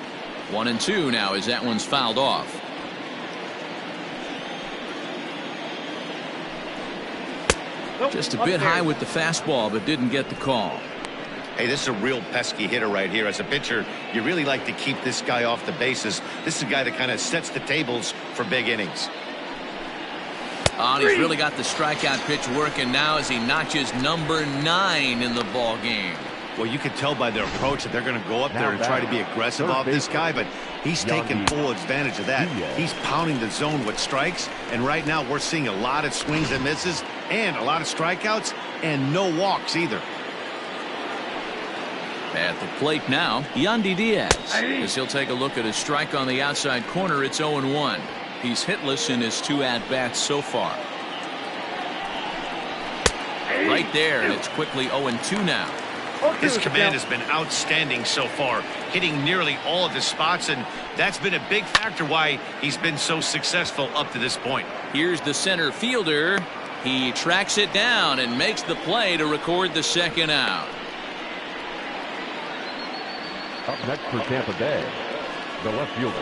1-2 now as that one's fouled off. Just a bit high with the fastball, but didn't get the call. Hey, this is a real pesky hitter right here. As a pitcher, you really like to keep this guy off the bases. This is a guy that kind of sets the tables for big innings. Oh, and he's really got the strikeout pitch working now as he notches number 9 in the ball game. Well, you can tell by their approach that they're going to go up there and try to be aggressive off this guy, but he's taking full advantage of that. He's pounding the zone with strikes, and right now we're seeing a lot of swings and misses and a lot of strikeouts and no walks either. At the plate now, Yandy Diaz. As he'll take a look at his strike on the outside corner, it's 0-1. He's hitless in his 2 at-bats so far. Right there, and it's quickly 0-2 now. His command has been outstanding so far, hitting nearly all of his spots, and that's been a big factor why he's been so successful up to this point. Here's the center fielder. He tracks it down and makes the play to record the second out. Up next for Tampa Bay, the left fielder,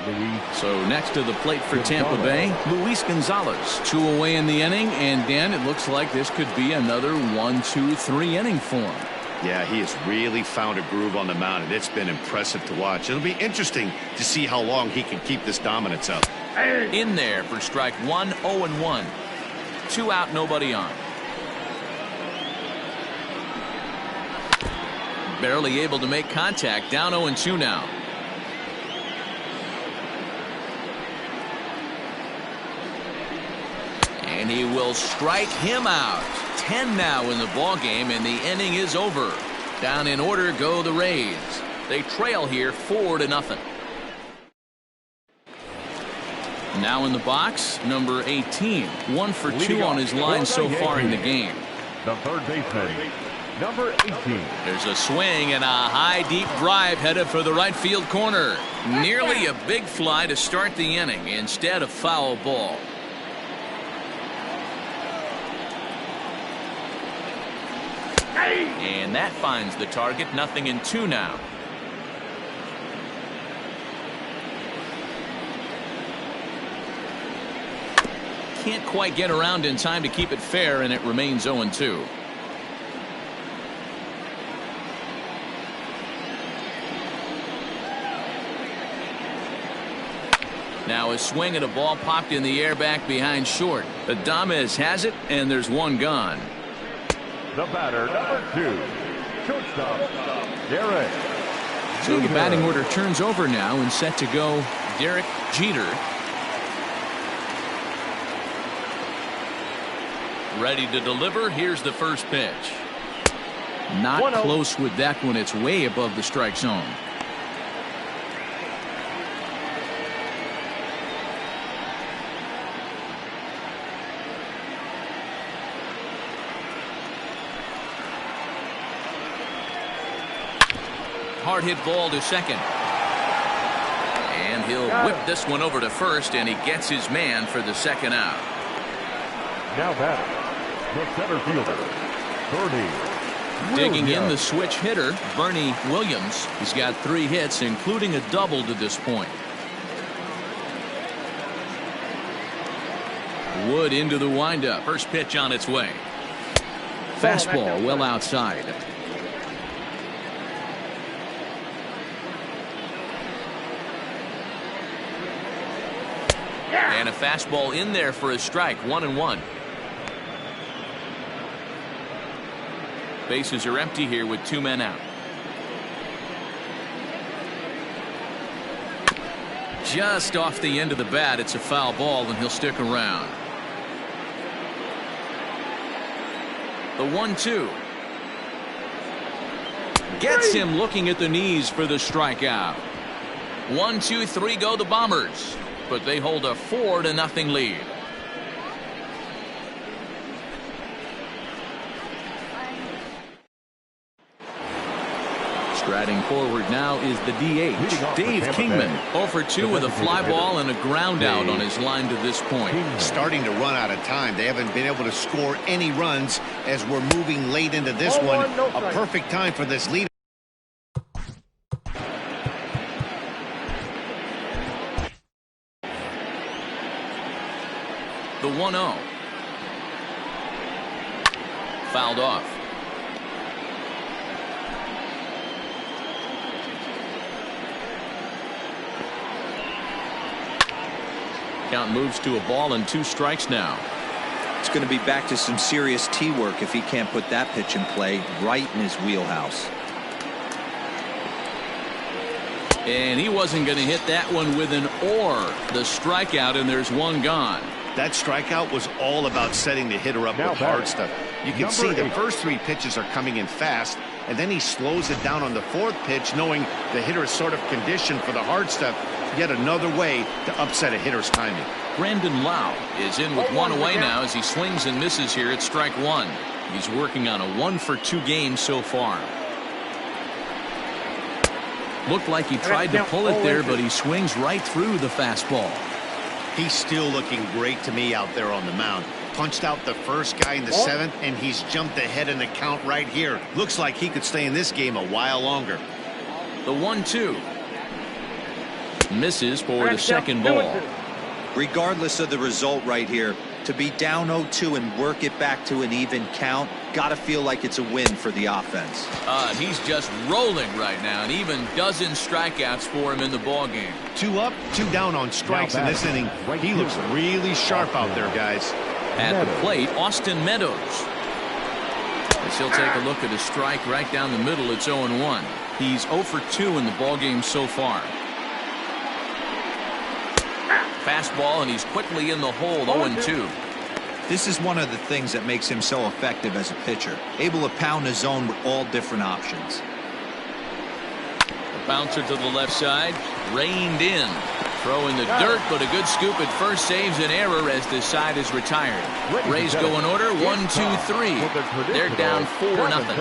Luis. So next to the plate for Tampa Bay, Luis Gonzalez. 2 away in the inning, and Dan, it looks like this could be another 1-2-3 inning for him. Yeah, he has really found a groove on the mound, and it's been impressive to watch. It'll be interesting to see how long he can keep this dominance up. In there for strike 1, 0-1. 2 out, nobody on. Barely able to make contact, down 0-2 now. And he will strike him out. 10 now in the ball game, and the inning is over. Down in order go the Rays. They trail here 4-0. Now in the box, number 18. 1 for 2 on his line so far in the game. The third baseman, number 18. There's a swing and a high deep drive headed for the right field corner. Nearly a big fly to start the inning instead of foul ball. And that finds the target. 0-2 now. Can't quite get around in time to keep it fair, and it remains 0-2. Now a swing and a ball popped in the air back behind short. Adames has it, and there's one gone. The batter, number 2, shortstop, Derek. So the batting order turns over now, and set to go Derek Jeter. Ready to deliver. Here's the first pitch. Not close with that one. It's way above the strike zone. Hard hit ball to second. And he'll whip this one over to first, and he gets his man for the second out. Now batting, the center fielder, Bernie. Digging in the switch hitter, Bernie Williams. He's got 3 hits, including a double to this point. Wood into the windup. First pitch on its way. Fastball well outside. And a fastball in there for a strike. 1-1. Bases are empty here with 2 men out. Just off the end of the bat, it's a foul ball, and he'll stick around. The 1-2. Gets him looking at the knees for the strikeout. 1, 2, 3 go the Bombers, but they hold a 4-0 lead. Striding forward now is the DH, Dave Kingman. 0 for 2 with a fly ball and a ground out on his line to this point. Starting to run out of time. They haven't been able to score any runs as we're moving late into this one. A perfect time for this lead. The 1-0. Fouled off. Count moves to a ball and 2 strikes now. It's going to be back to some serious tee work if he can't put that pitch in play right in his wheelhouse. And he wasn't going to hit that one with an or. The strikeout, and there's 1 gone. That strikeout was all about setting the hitter up with hard stuff. You can see the first 3 pitches are coming in fast, and then he slows it down on the 4th pitch, knowing the hitter is sort of conditioned for the hard stuff. Yet another way to upset a hitter's timing. Brandon Lau is in with 1 away now as he swings and misses here at strike 1. He's working on a 1 for 2 game so far. Looked like he tried to pull it there, but he swings right through the fastball. He's still looking great to me out there on the mound. Punched out the first guy in the 7th, and he's jumped ahead in the count right here. Looks like he could stay in this game a while longer. The 1-2. Misses for the second ball. Regardless of the result right here, to be down 0-2 and work it back to an even count, gotta feel like it's a win for the offense. He's just rolling right now, and even dozen strikeouts for him in the ball game. 2 up, 2 down on strikes in this inning. He looks really sharp out there, guys. At the plate, Austin Meadows. As he'll take a look at a strike right down the middle. It's 0-1. He's 0 for 2 in the ball game so far. Fastball, and he's quickly in the hole. 0-2. This is one of the things that makes him so effective as a pitcher, able to pound his zone with all different options. A bouncer to the left side, reined in, throw in the dirt, but a good scoop at first saves an error as this side is retired. Rays go in order, 1, 2, 3. They're down 4-0.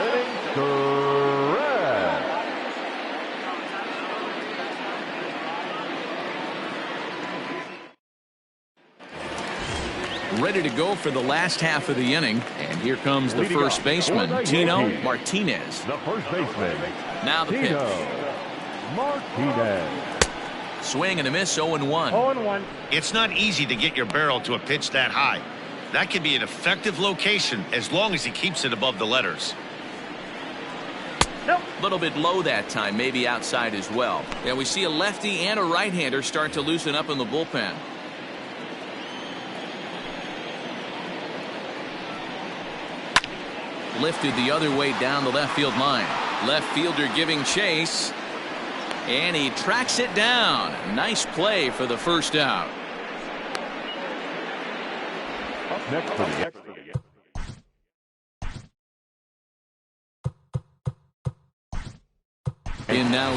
Ready to go for the last half of the inning, and here comes the first baseman, Tino Martinez. The first baseman. Now the pitch. Martinez. Swing and a miss. 0-1. 0-1. It's not easy to get your barrel to a pitch that high. That can be an effective location as long as he keeps it above the letters. Nope. A little bit low that time, maybe outside as well. Yeah, we see a lefty and a right-hander start to loosen up in the bullpen. Lifted the other way down the left field line. Left fielder giving chase, and he tracks it down. Nice play for the first out. Up next for the And now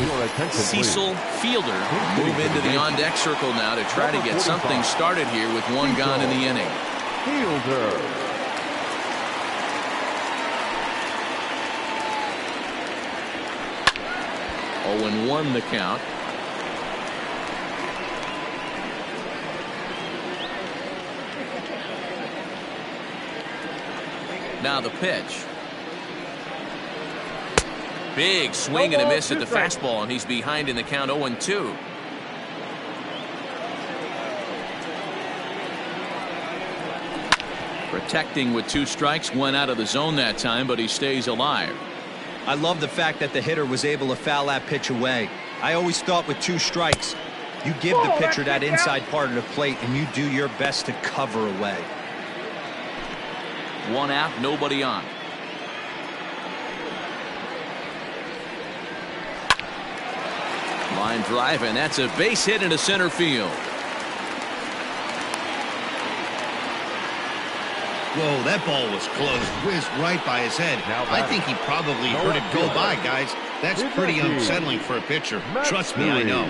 Cecil Fielder move into the on-deck circle now to try to get something started here with 1 gone in the inning. Fielder. 0-1 the count. Now the pitch. Big swing and a miss at the fastball, and he's behind in the count. 0-2. Protecting with 2 strikes, went out of the zone that time, but he stays alive. I love the fact that the hitter was able to foul that pitch away. I always thought with 2 strikes, you give the pitcher that inside part of the plate and you do your best to cover away. 1 out, nobody on. Line drive, and that's a base hit into center field. Whoa, that ball was close. Whizzed right by his head. I think he probably heard it go by, guys. That's pretty unsettling for a pitcher. Trust me, I know.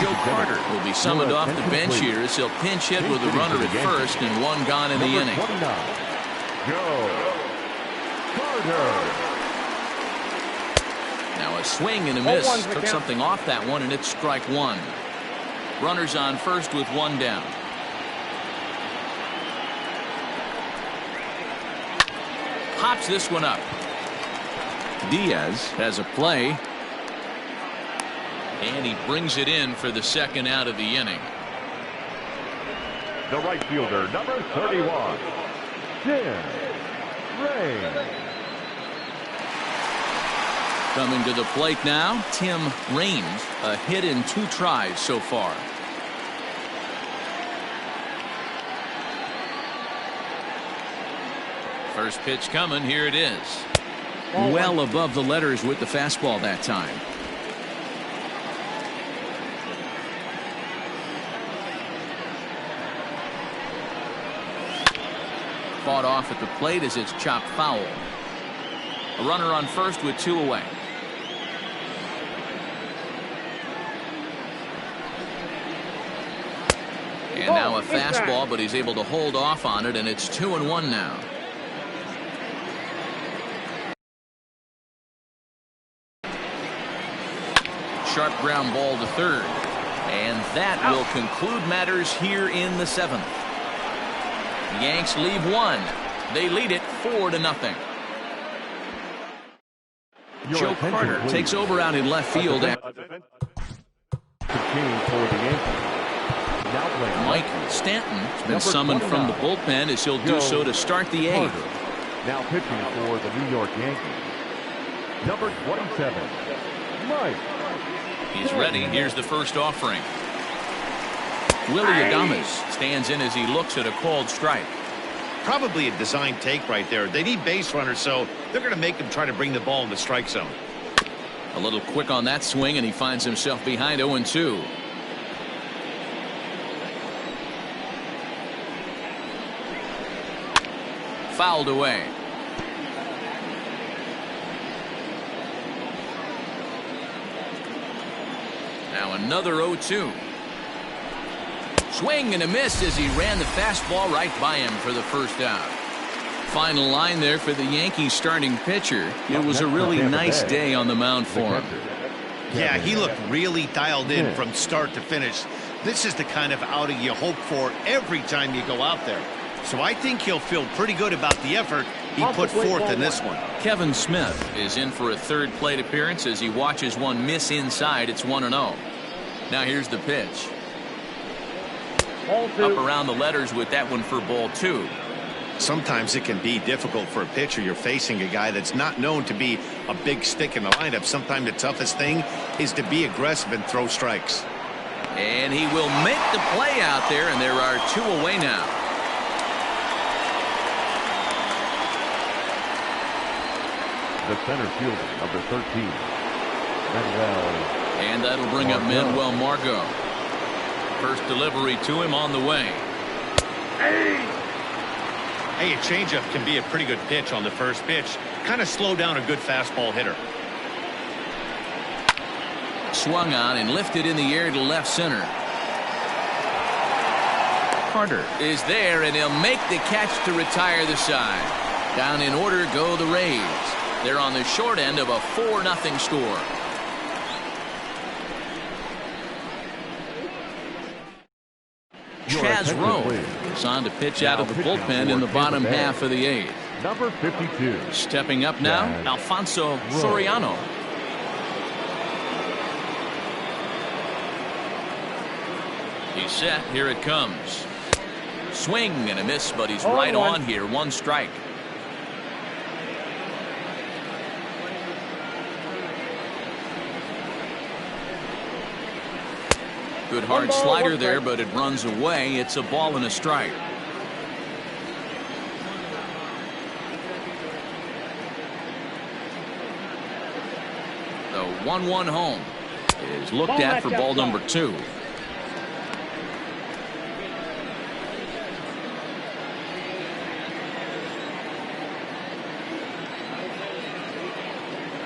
Joe Carter will be summoned off the bench here as he'll pinch hit with a runner at first and one gone in the inning. Joe Carter. Now a swing and a miss. Took something off that one, and it's strike one. Runners on first with one down. Pops this one up. Diaz has a play. And he brings it in for the second out of the inning. The right fielder, number 31, Tim Raines. Coming to the plate now, Tim Raines. A hit in 2 tries so far. First pitch coming. Here it is. Well above the letters with the fastball that time. Fought off at the plate as it's chopped foul. A runner on first with 2 away. And now a fastball, but he's able to hold off on it, and it's 2-1 now. Sharp ground ball to third. And that will conclude matters here in the 7th. The Yanks leave 1. They lead it 4-0. Joe Carter takes over out in left field. Mike Stanton has been summoned from the bullpen as he'll do so to start the 8th. Now pitching for the New York Yankees, number 27, Mike. He's ready. Here's the first offering. Willie Adames stands in as he looks at a called strike. Probably a design take right there. They need base runners, so they're going to make him try to bring the ball in the strike zone. A little quick on that swing, and he finds himself behind 0-2. Fouled away. Now another 0-2. Swing and a miss as he ran the fastball right by him for the first out. Final line there for the Yankees starting pitcher. It was a really nice day on the mound for him. Yeah, he looked really dialed in from start to finish. This is the kind of outing you hope for every time you go out there. So I think he'll feel pretty good about the effort he put forth in this one. Kevin Smith is in for a third plate appearance as he watches one miss inside. It's 1-0. Now here's the pitch. Up around the letters with that one for ball 2. Sometimes it can be difficult for a pitcher. You're facing a guy that's not known to be a big stick in the lineup. Sometimes the toughest thing is to be aggressive and throw strikes. And he will make the play out there, and there are 2 away now. The center fielder, number 13, Manuel. And that'll bring up Manuel Margot. First delivery to him on the way. Hey, a changeup can be a pretty good pitch on the first pitch. Kind of slow down a good fastball hitter. Swung on and lifted in the air to left center. Carter is there, and he'll make the catch to retire the side. Down in order go the Rays. They're on the short end of a 4-0 score. Chaz Rowe is on to pitch out of the bullpen in the bottom half of the 8th. Number 52. Stepping up now, Alfonso Soriano. He's set. Here it comes. Swing and a miss, but he's right on here. 1 strike. Good hard slider there, but it runs away. It's a ball and a strike. The 1-1 home is looked at for ball number 2.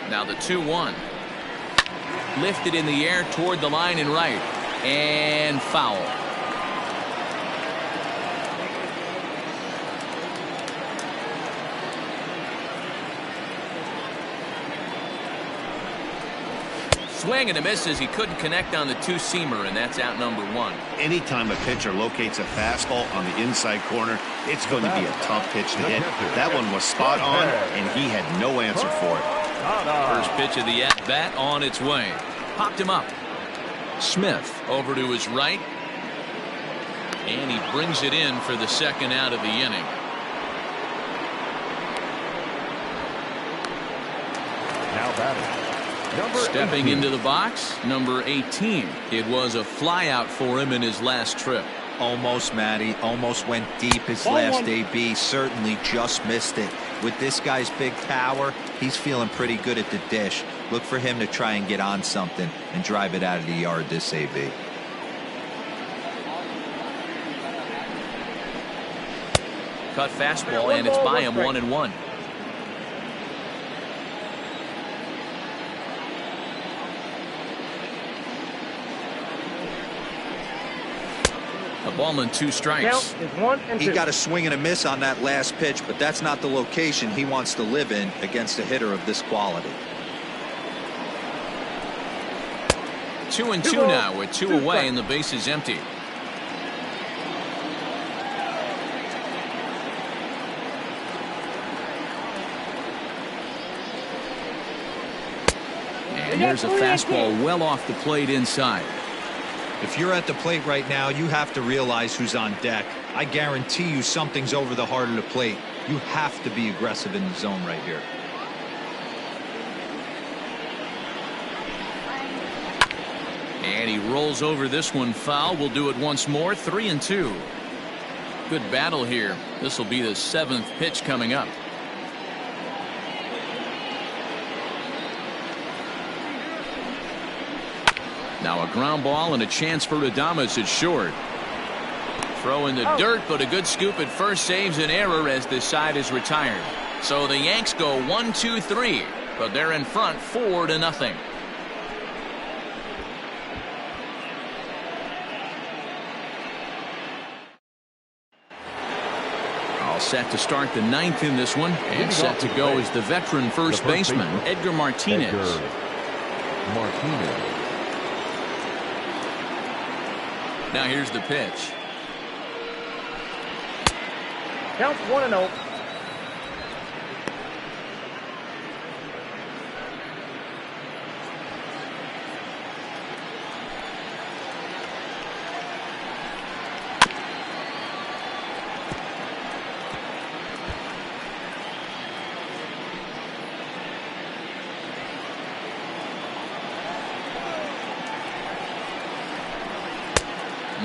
Now the 2-1. Lifted in the air toward the line and right. And foul. Swing and a miss as he couldn't connect on the two-seamer, and that's out number 1. Anytime a pitcher locates a fastball on the inside corner, it's going to be a tough pitch to hit. That one was spot on, and he had no answer for it. First pitch of the at-bat on its way. Popped him up. Smith over to his right. And he brings it in for the second out of the inning. Now batting. Stepping into the box, number 18. It was a flyout for him in his last trip. Almost, Matty. Almost went deep his last AB. Certainly just missed it. With this guy's big power, he's feeling pretty good at the dish. Look for him to try and get on something and drive it out of the yard this AB. Cut fastball, and it's by him 1-1. A ball and 2 strikes. He got a swing and a miss on that last pitch, but that's not the location he wants to live in against a hitter of this quality. 2-2 now with 2 away and the base is empty. And there's a fastball well off the plate inside. If you're at the plate right now, you have to realize who's on deck. I guarantee you something's over the heart of the plate. You have to be aggressive in the zone right here. And he rolls over this one foul. We'll do it once more. 3-2. Good battle here. This will be the 7th pitch coming up. Now a ground ball and a chance for Adames at short. Throw in the dirt, but a good scoop at first saves an error as this side is retired. So the Yanks go 1-2-3, but they're in front 4-0. All set to start the 9th in this one, and set to go is the veteran first baseman Edgar Martinez. Now here's the pitch. Count 1-0.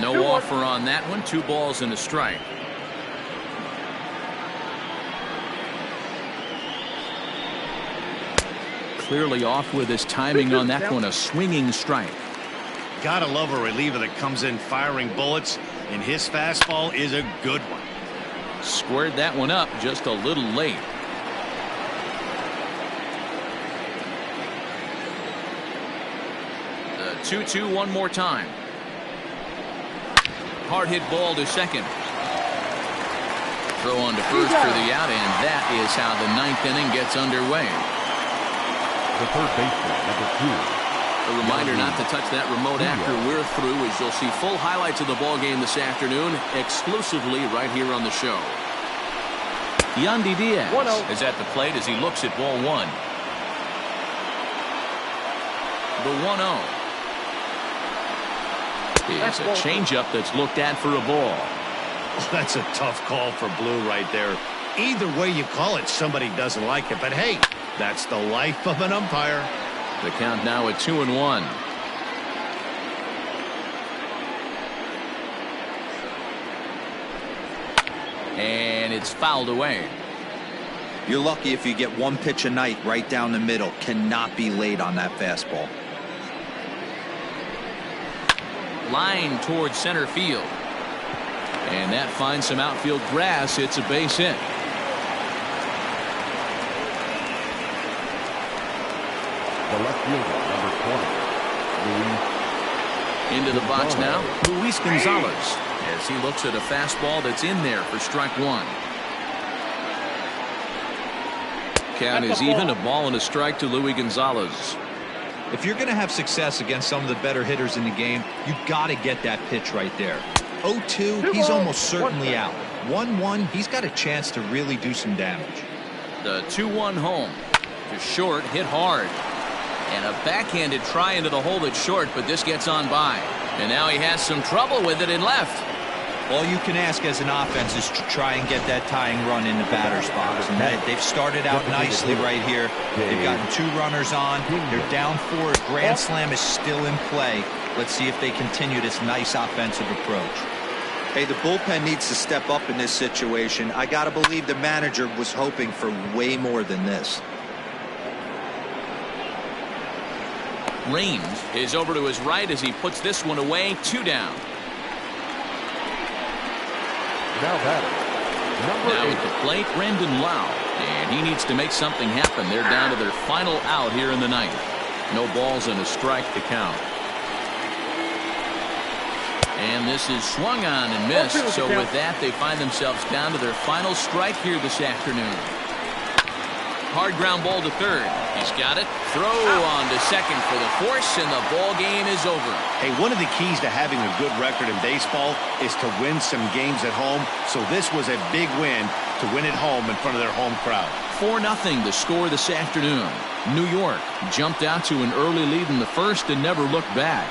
No offer on that one. 2 balls and a strike. Clearly off with his timing on that one. A swinging strike. Gotta love a reliever that comes in firing bullets, and his fastball is a good one. Squared that one up just a little late. The 2-2 one more time. Hard hit ball to second. Throw on to first for the out, and that is how the 9th inning gets underway. The third baseman, number 2. A reminder not to touch that remote after we're through, as you'll see full highlights of the ball game this afternoon exclusively right here on the show. Yandy Diaz is at the plate as he looks at ball 1. The 1-0. Is a changeup that's looked at for a ball. That's a tough call for Blue right there. Either way you call it, somebody doesn't like it. But hey, that's the life of an umpire. The count now at 2-1. it's fouled away. You're lucky if you get one pitch a night right down the middle. Cannot be late on that fastball. Line towards center field. And that finds some outfield grass. It's a base hit. The left fielder, number 20. Into the box now, Luis Gonzalez, as he looks at a fastball that's in there for strike one. Count is even, a ball and a strike to Luis Gonzalez. If you're going to have success against some of the better hitters in the game, you've got to get that pitch right there. 0-2, he's almost certainly out. 1-1, he's got a chance to really do some damage. The 2-1 home. To short, hit hard. And a backhanded try into the hole that's short, but this gets on by. And now he has some trouble with it in left. All you can ask as an offense is to try and get that tying run in the batter's box. And they've started out nicely right here. They've gotten 2 runners on. They're down 4. Grand slam is still in play. Let's see if they continue this nice offensive approach. Hey, the bullpen needs to step up in this situation. I got to believe the manager was hoping for way more than this. Raines is over to his right as he puts this one away. 2 down. Now batter, now at the plate, Brandon Lau, and he needs to make something happen. They're down to their final out here in the ninth. No balls and a strike to count. And this is swung on and missed. So with that, they find themselves down to their final strike here this afternoon. Hard ground ball to third. He's got it. Throw on to second for the force, and the ball game is over. Hey, one of the keys to having a good record in baseball is to win some games at home. So this was a big win to win at home in front of their home crowd. 4-0 the score this afternoon. New York jumped out to an early lead in the first and never looked back.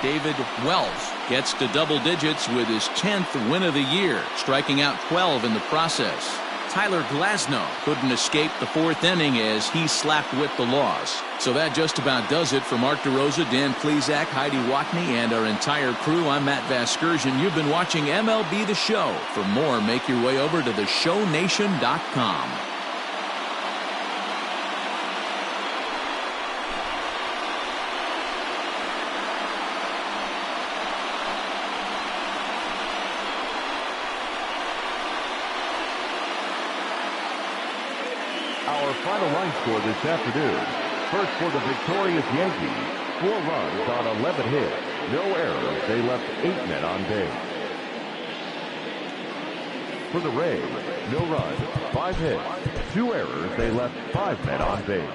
David Wells gets to double digits with his 10th win of the year, striking out 12 in the process. Tyler Glasnow couldn't escape the 4th inning as he slapped with the loss. So that just about does it for Mark DeRosa, Dan Plesac, Heidi Watney, and our entire crew. I'm Matt Vasgersian. You've been watching MLB The Show. For more, make your way over to theshownation.com. Our final line score this afternoon. First for the victorious Yankees, 4 runs on 11 hits, no errors. They left 8 men on base. For the Rays, no runs, 5 hits, 2 errors. They left 5 men on base.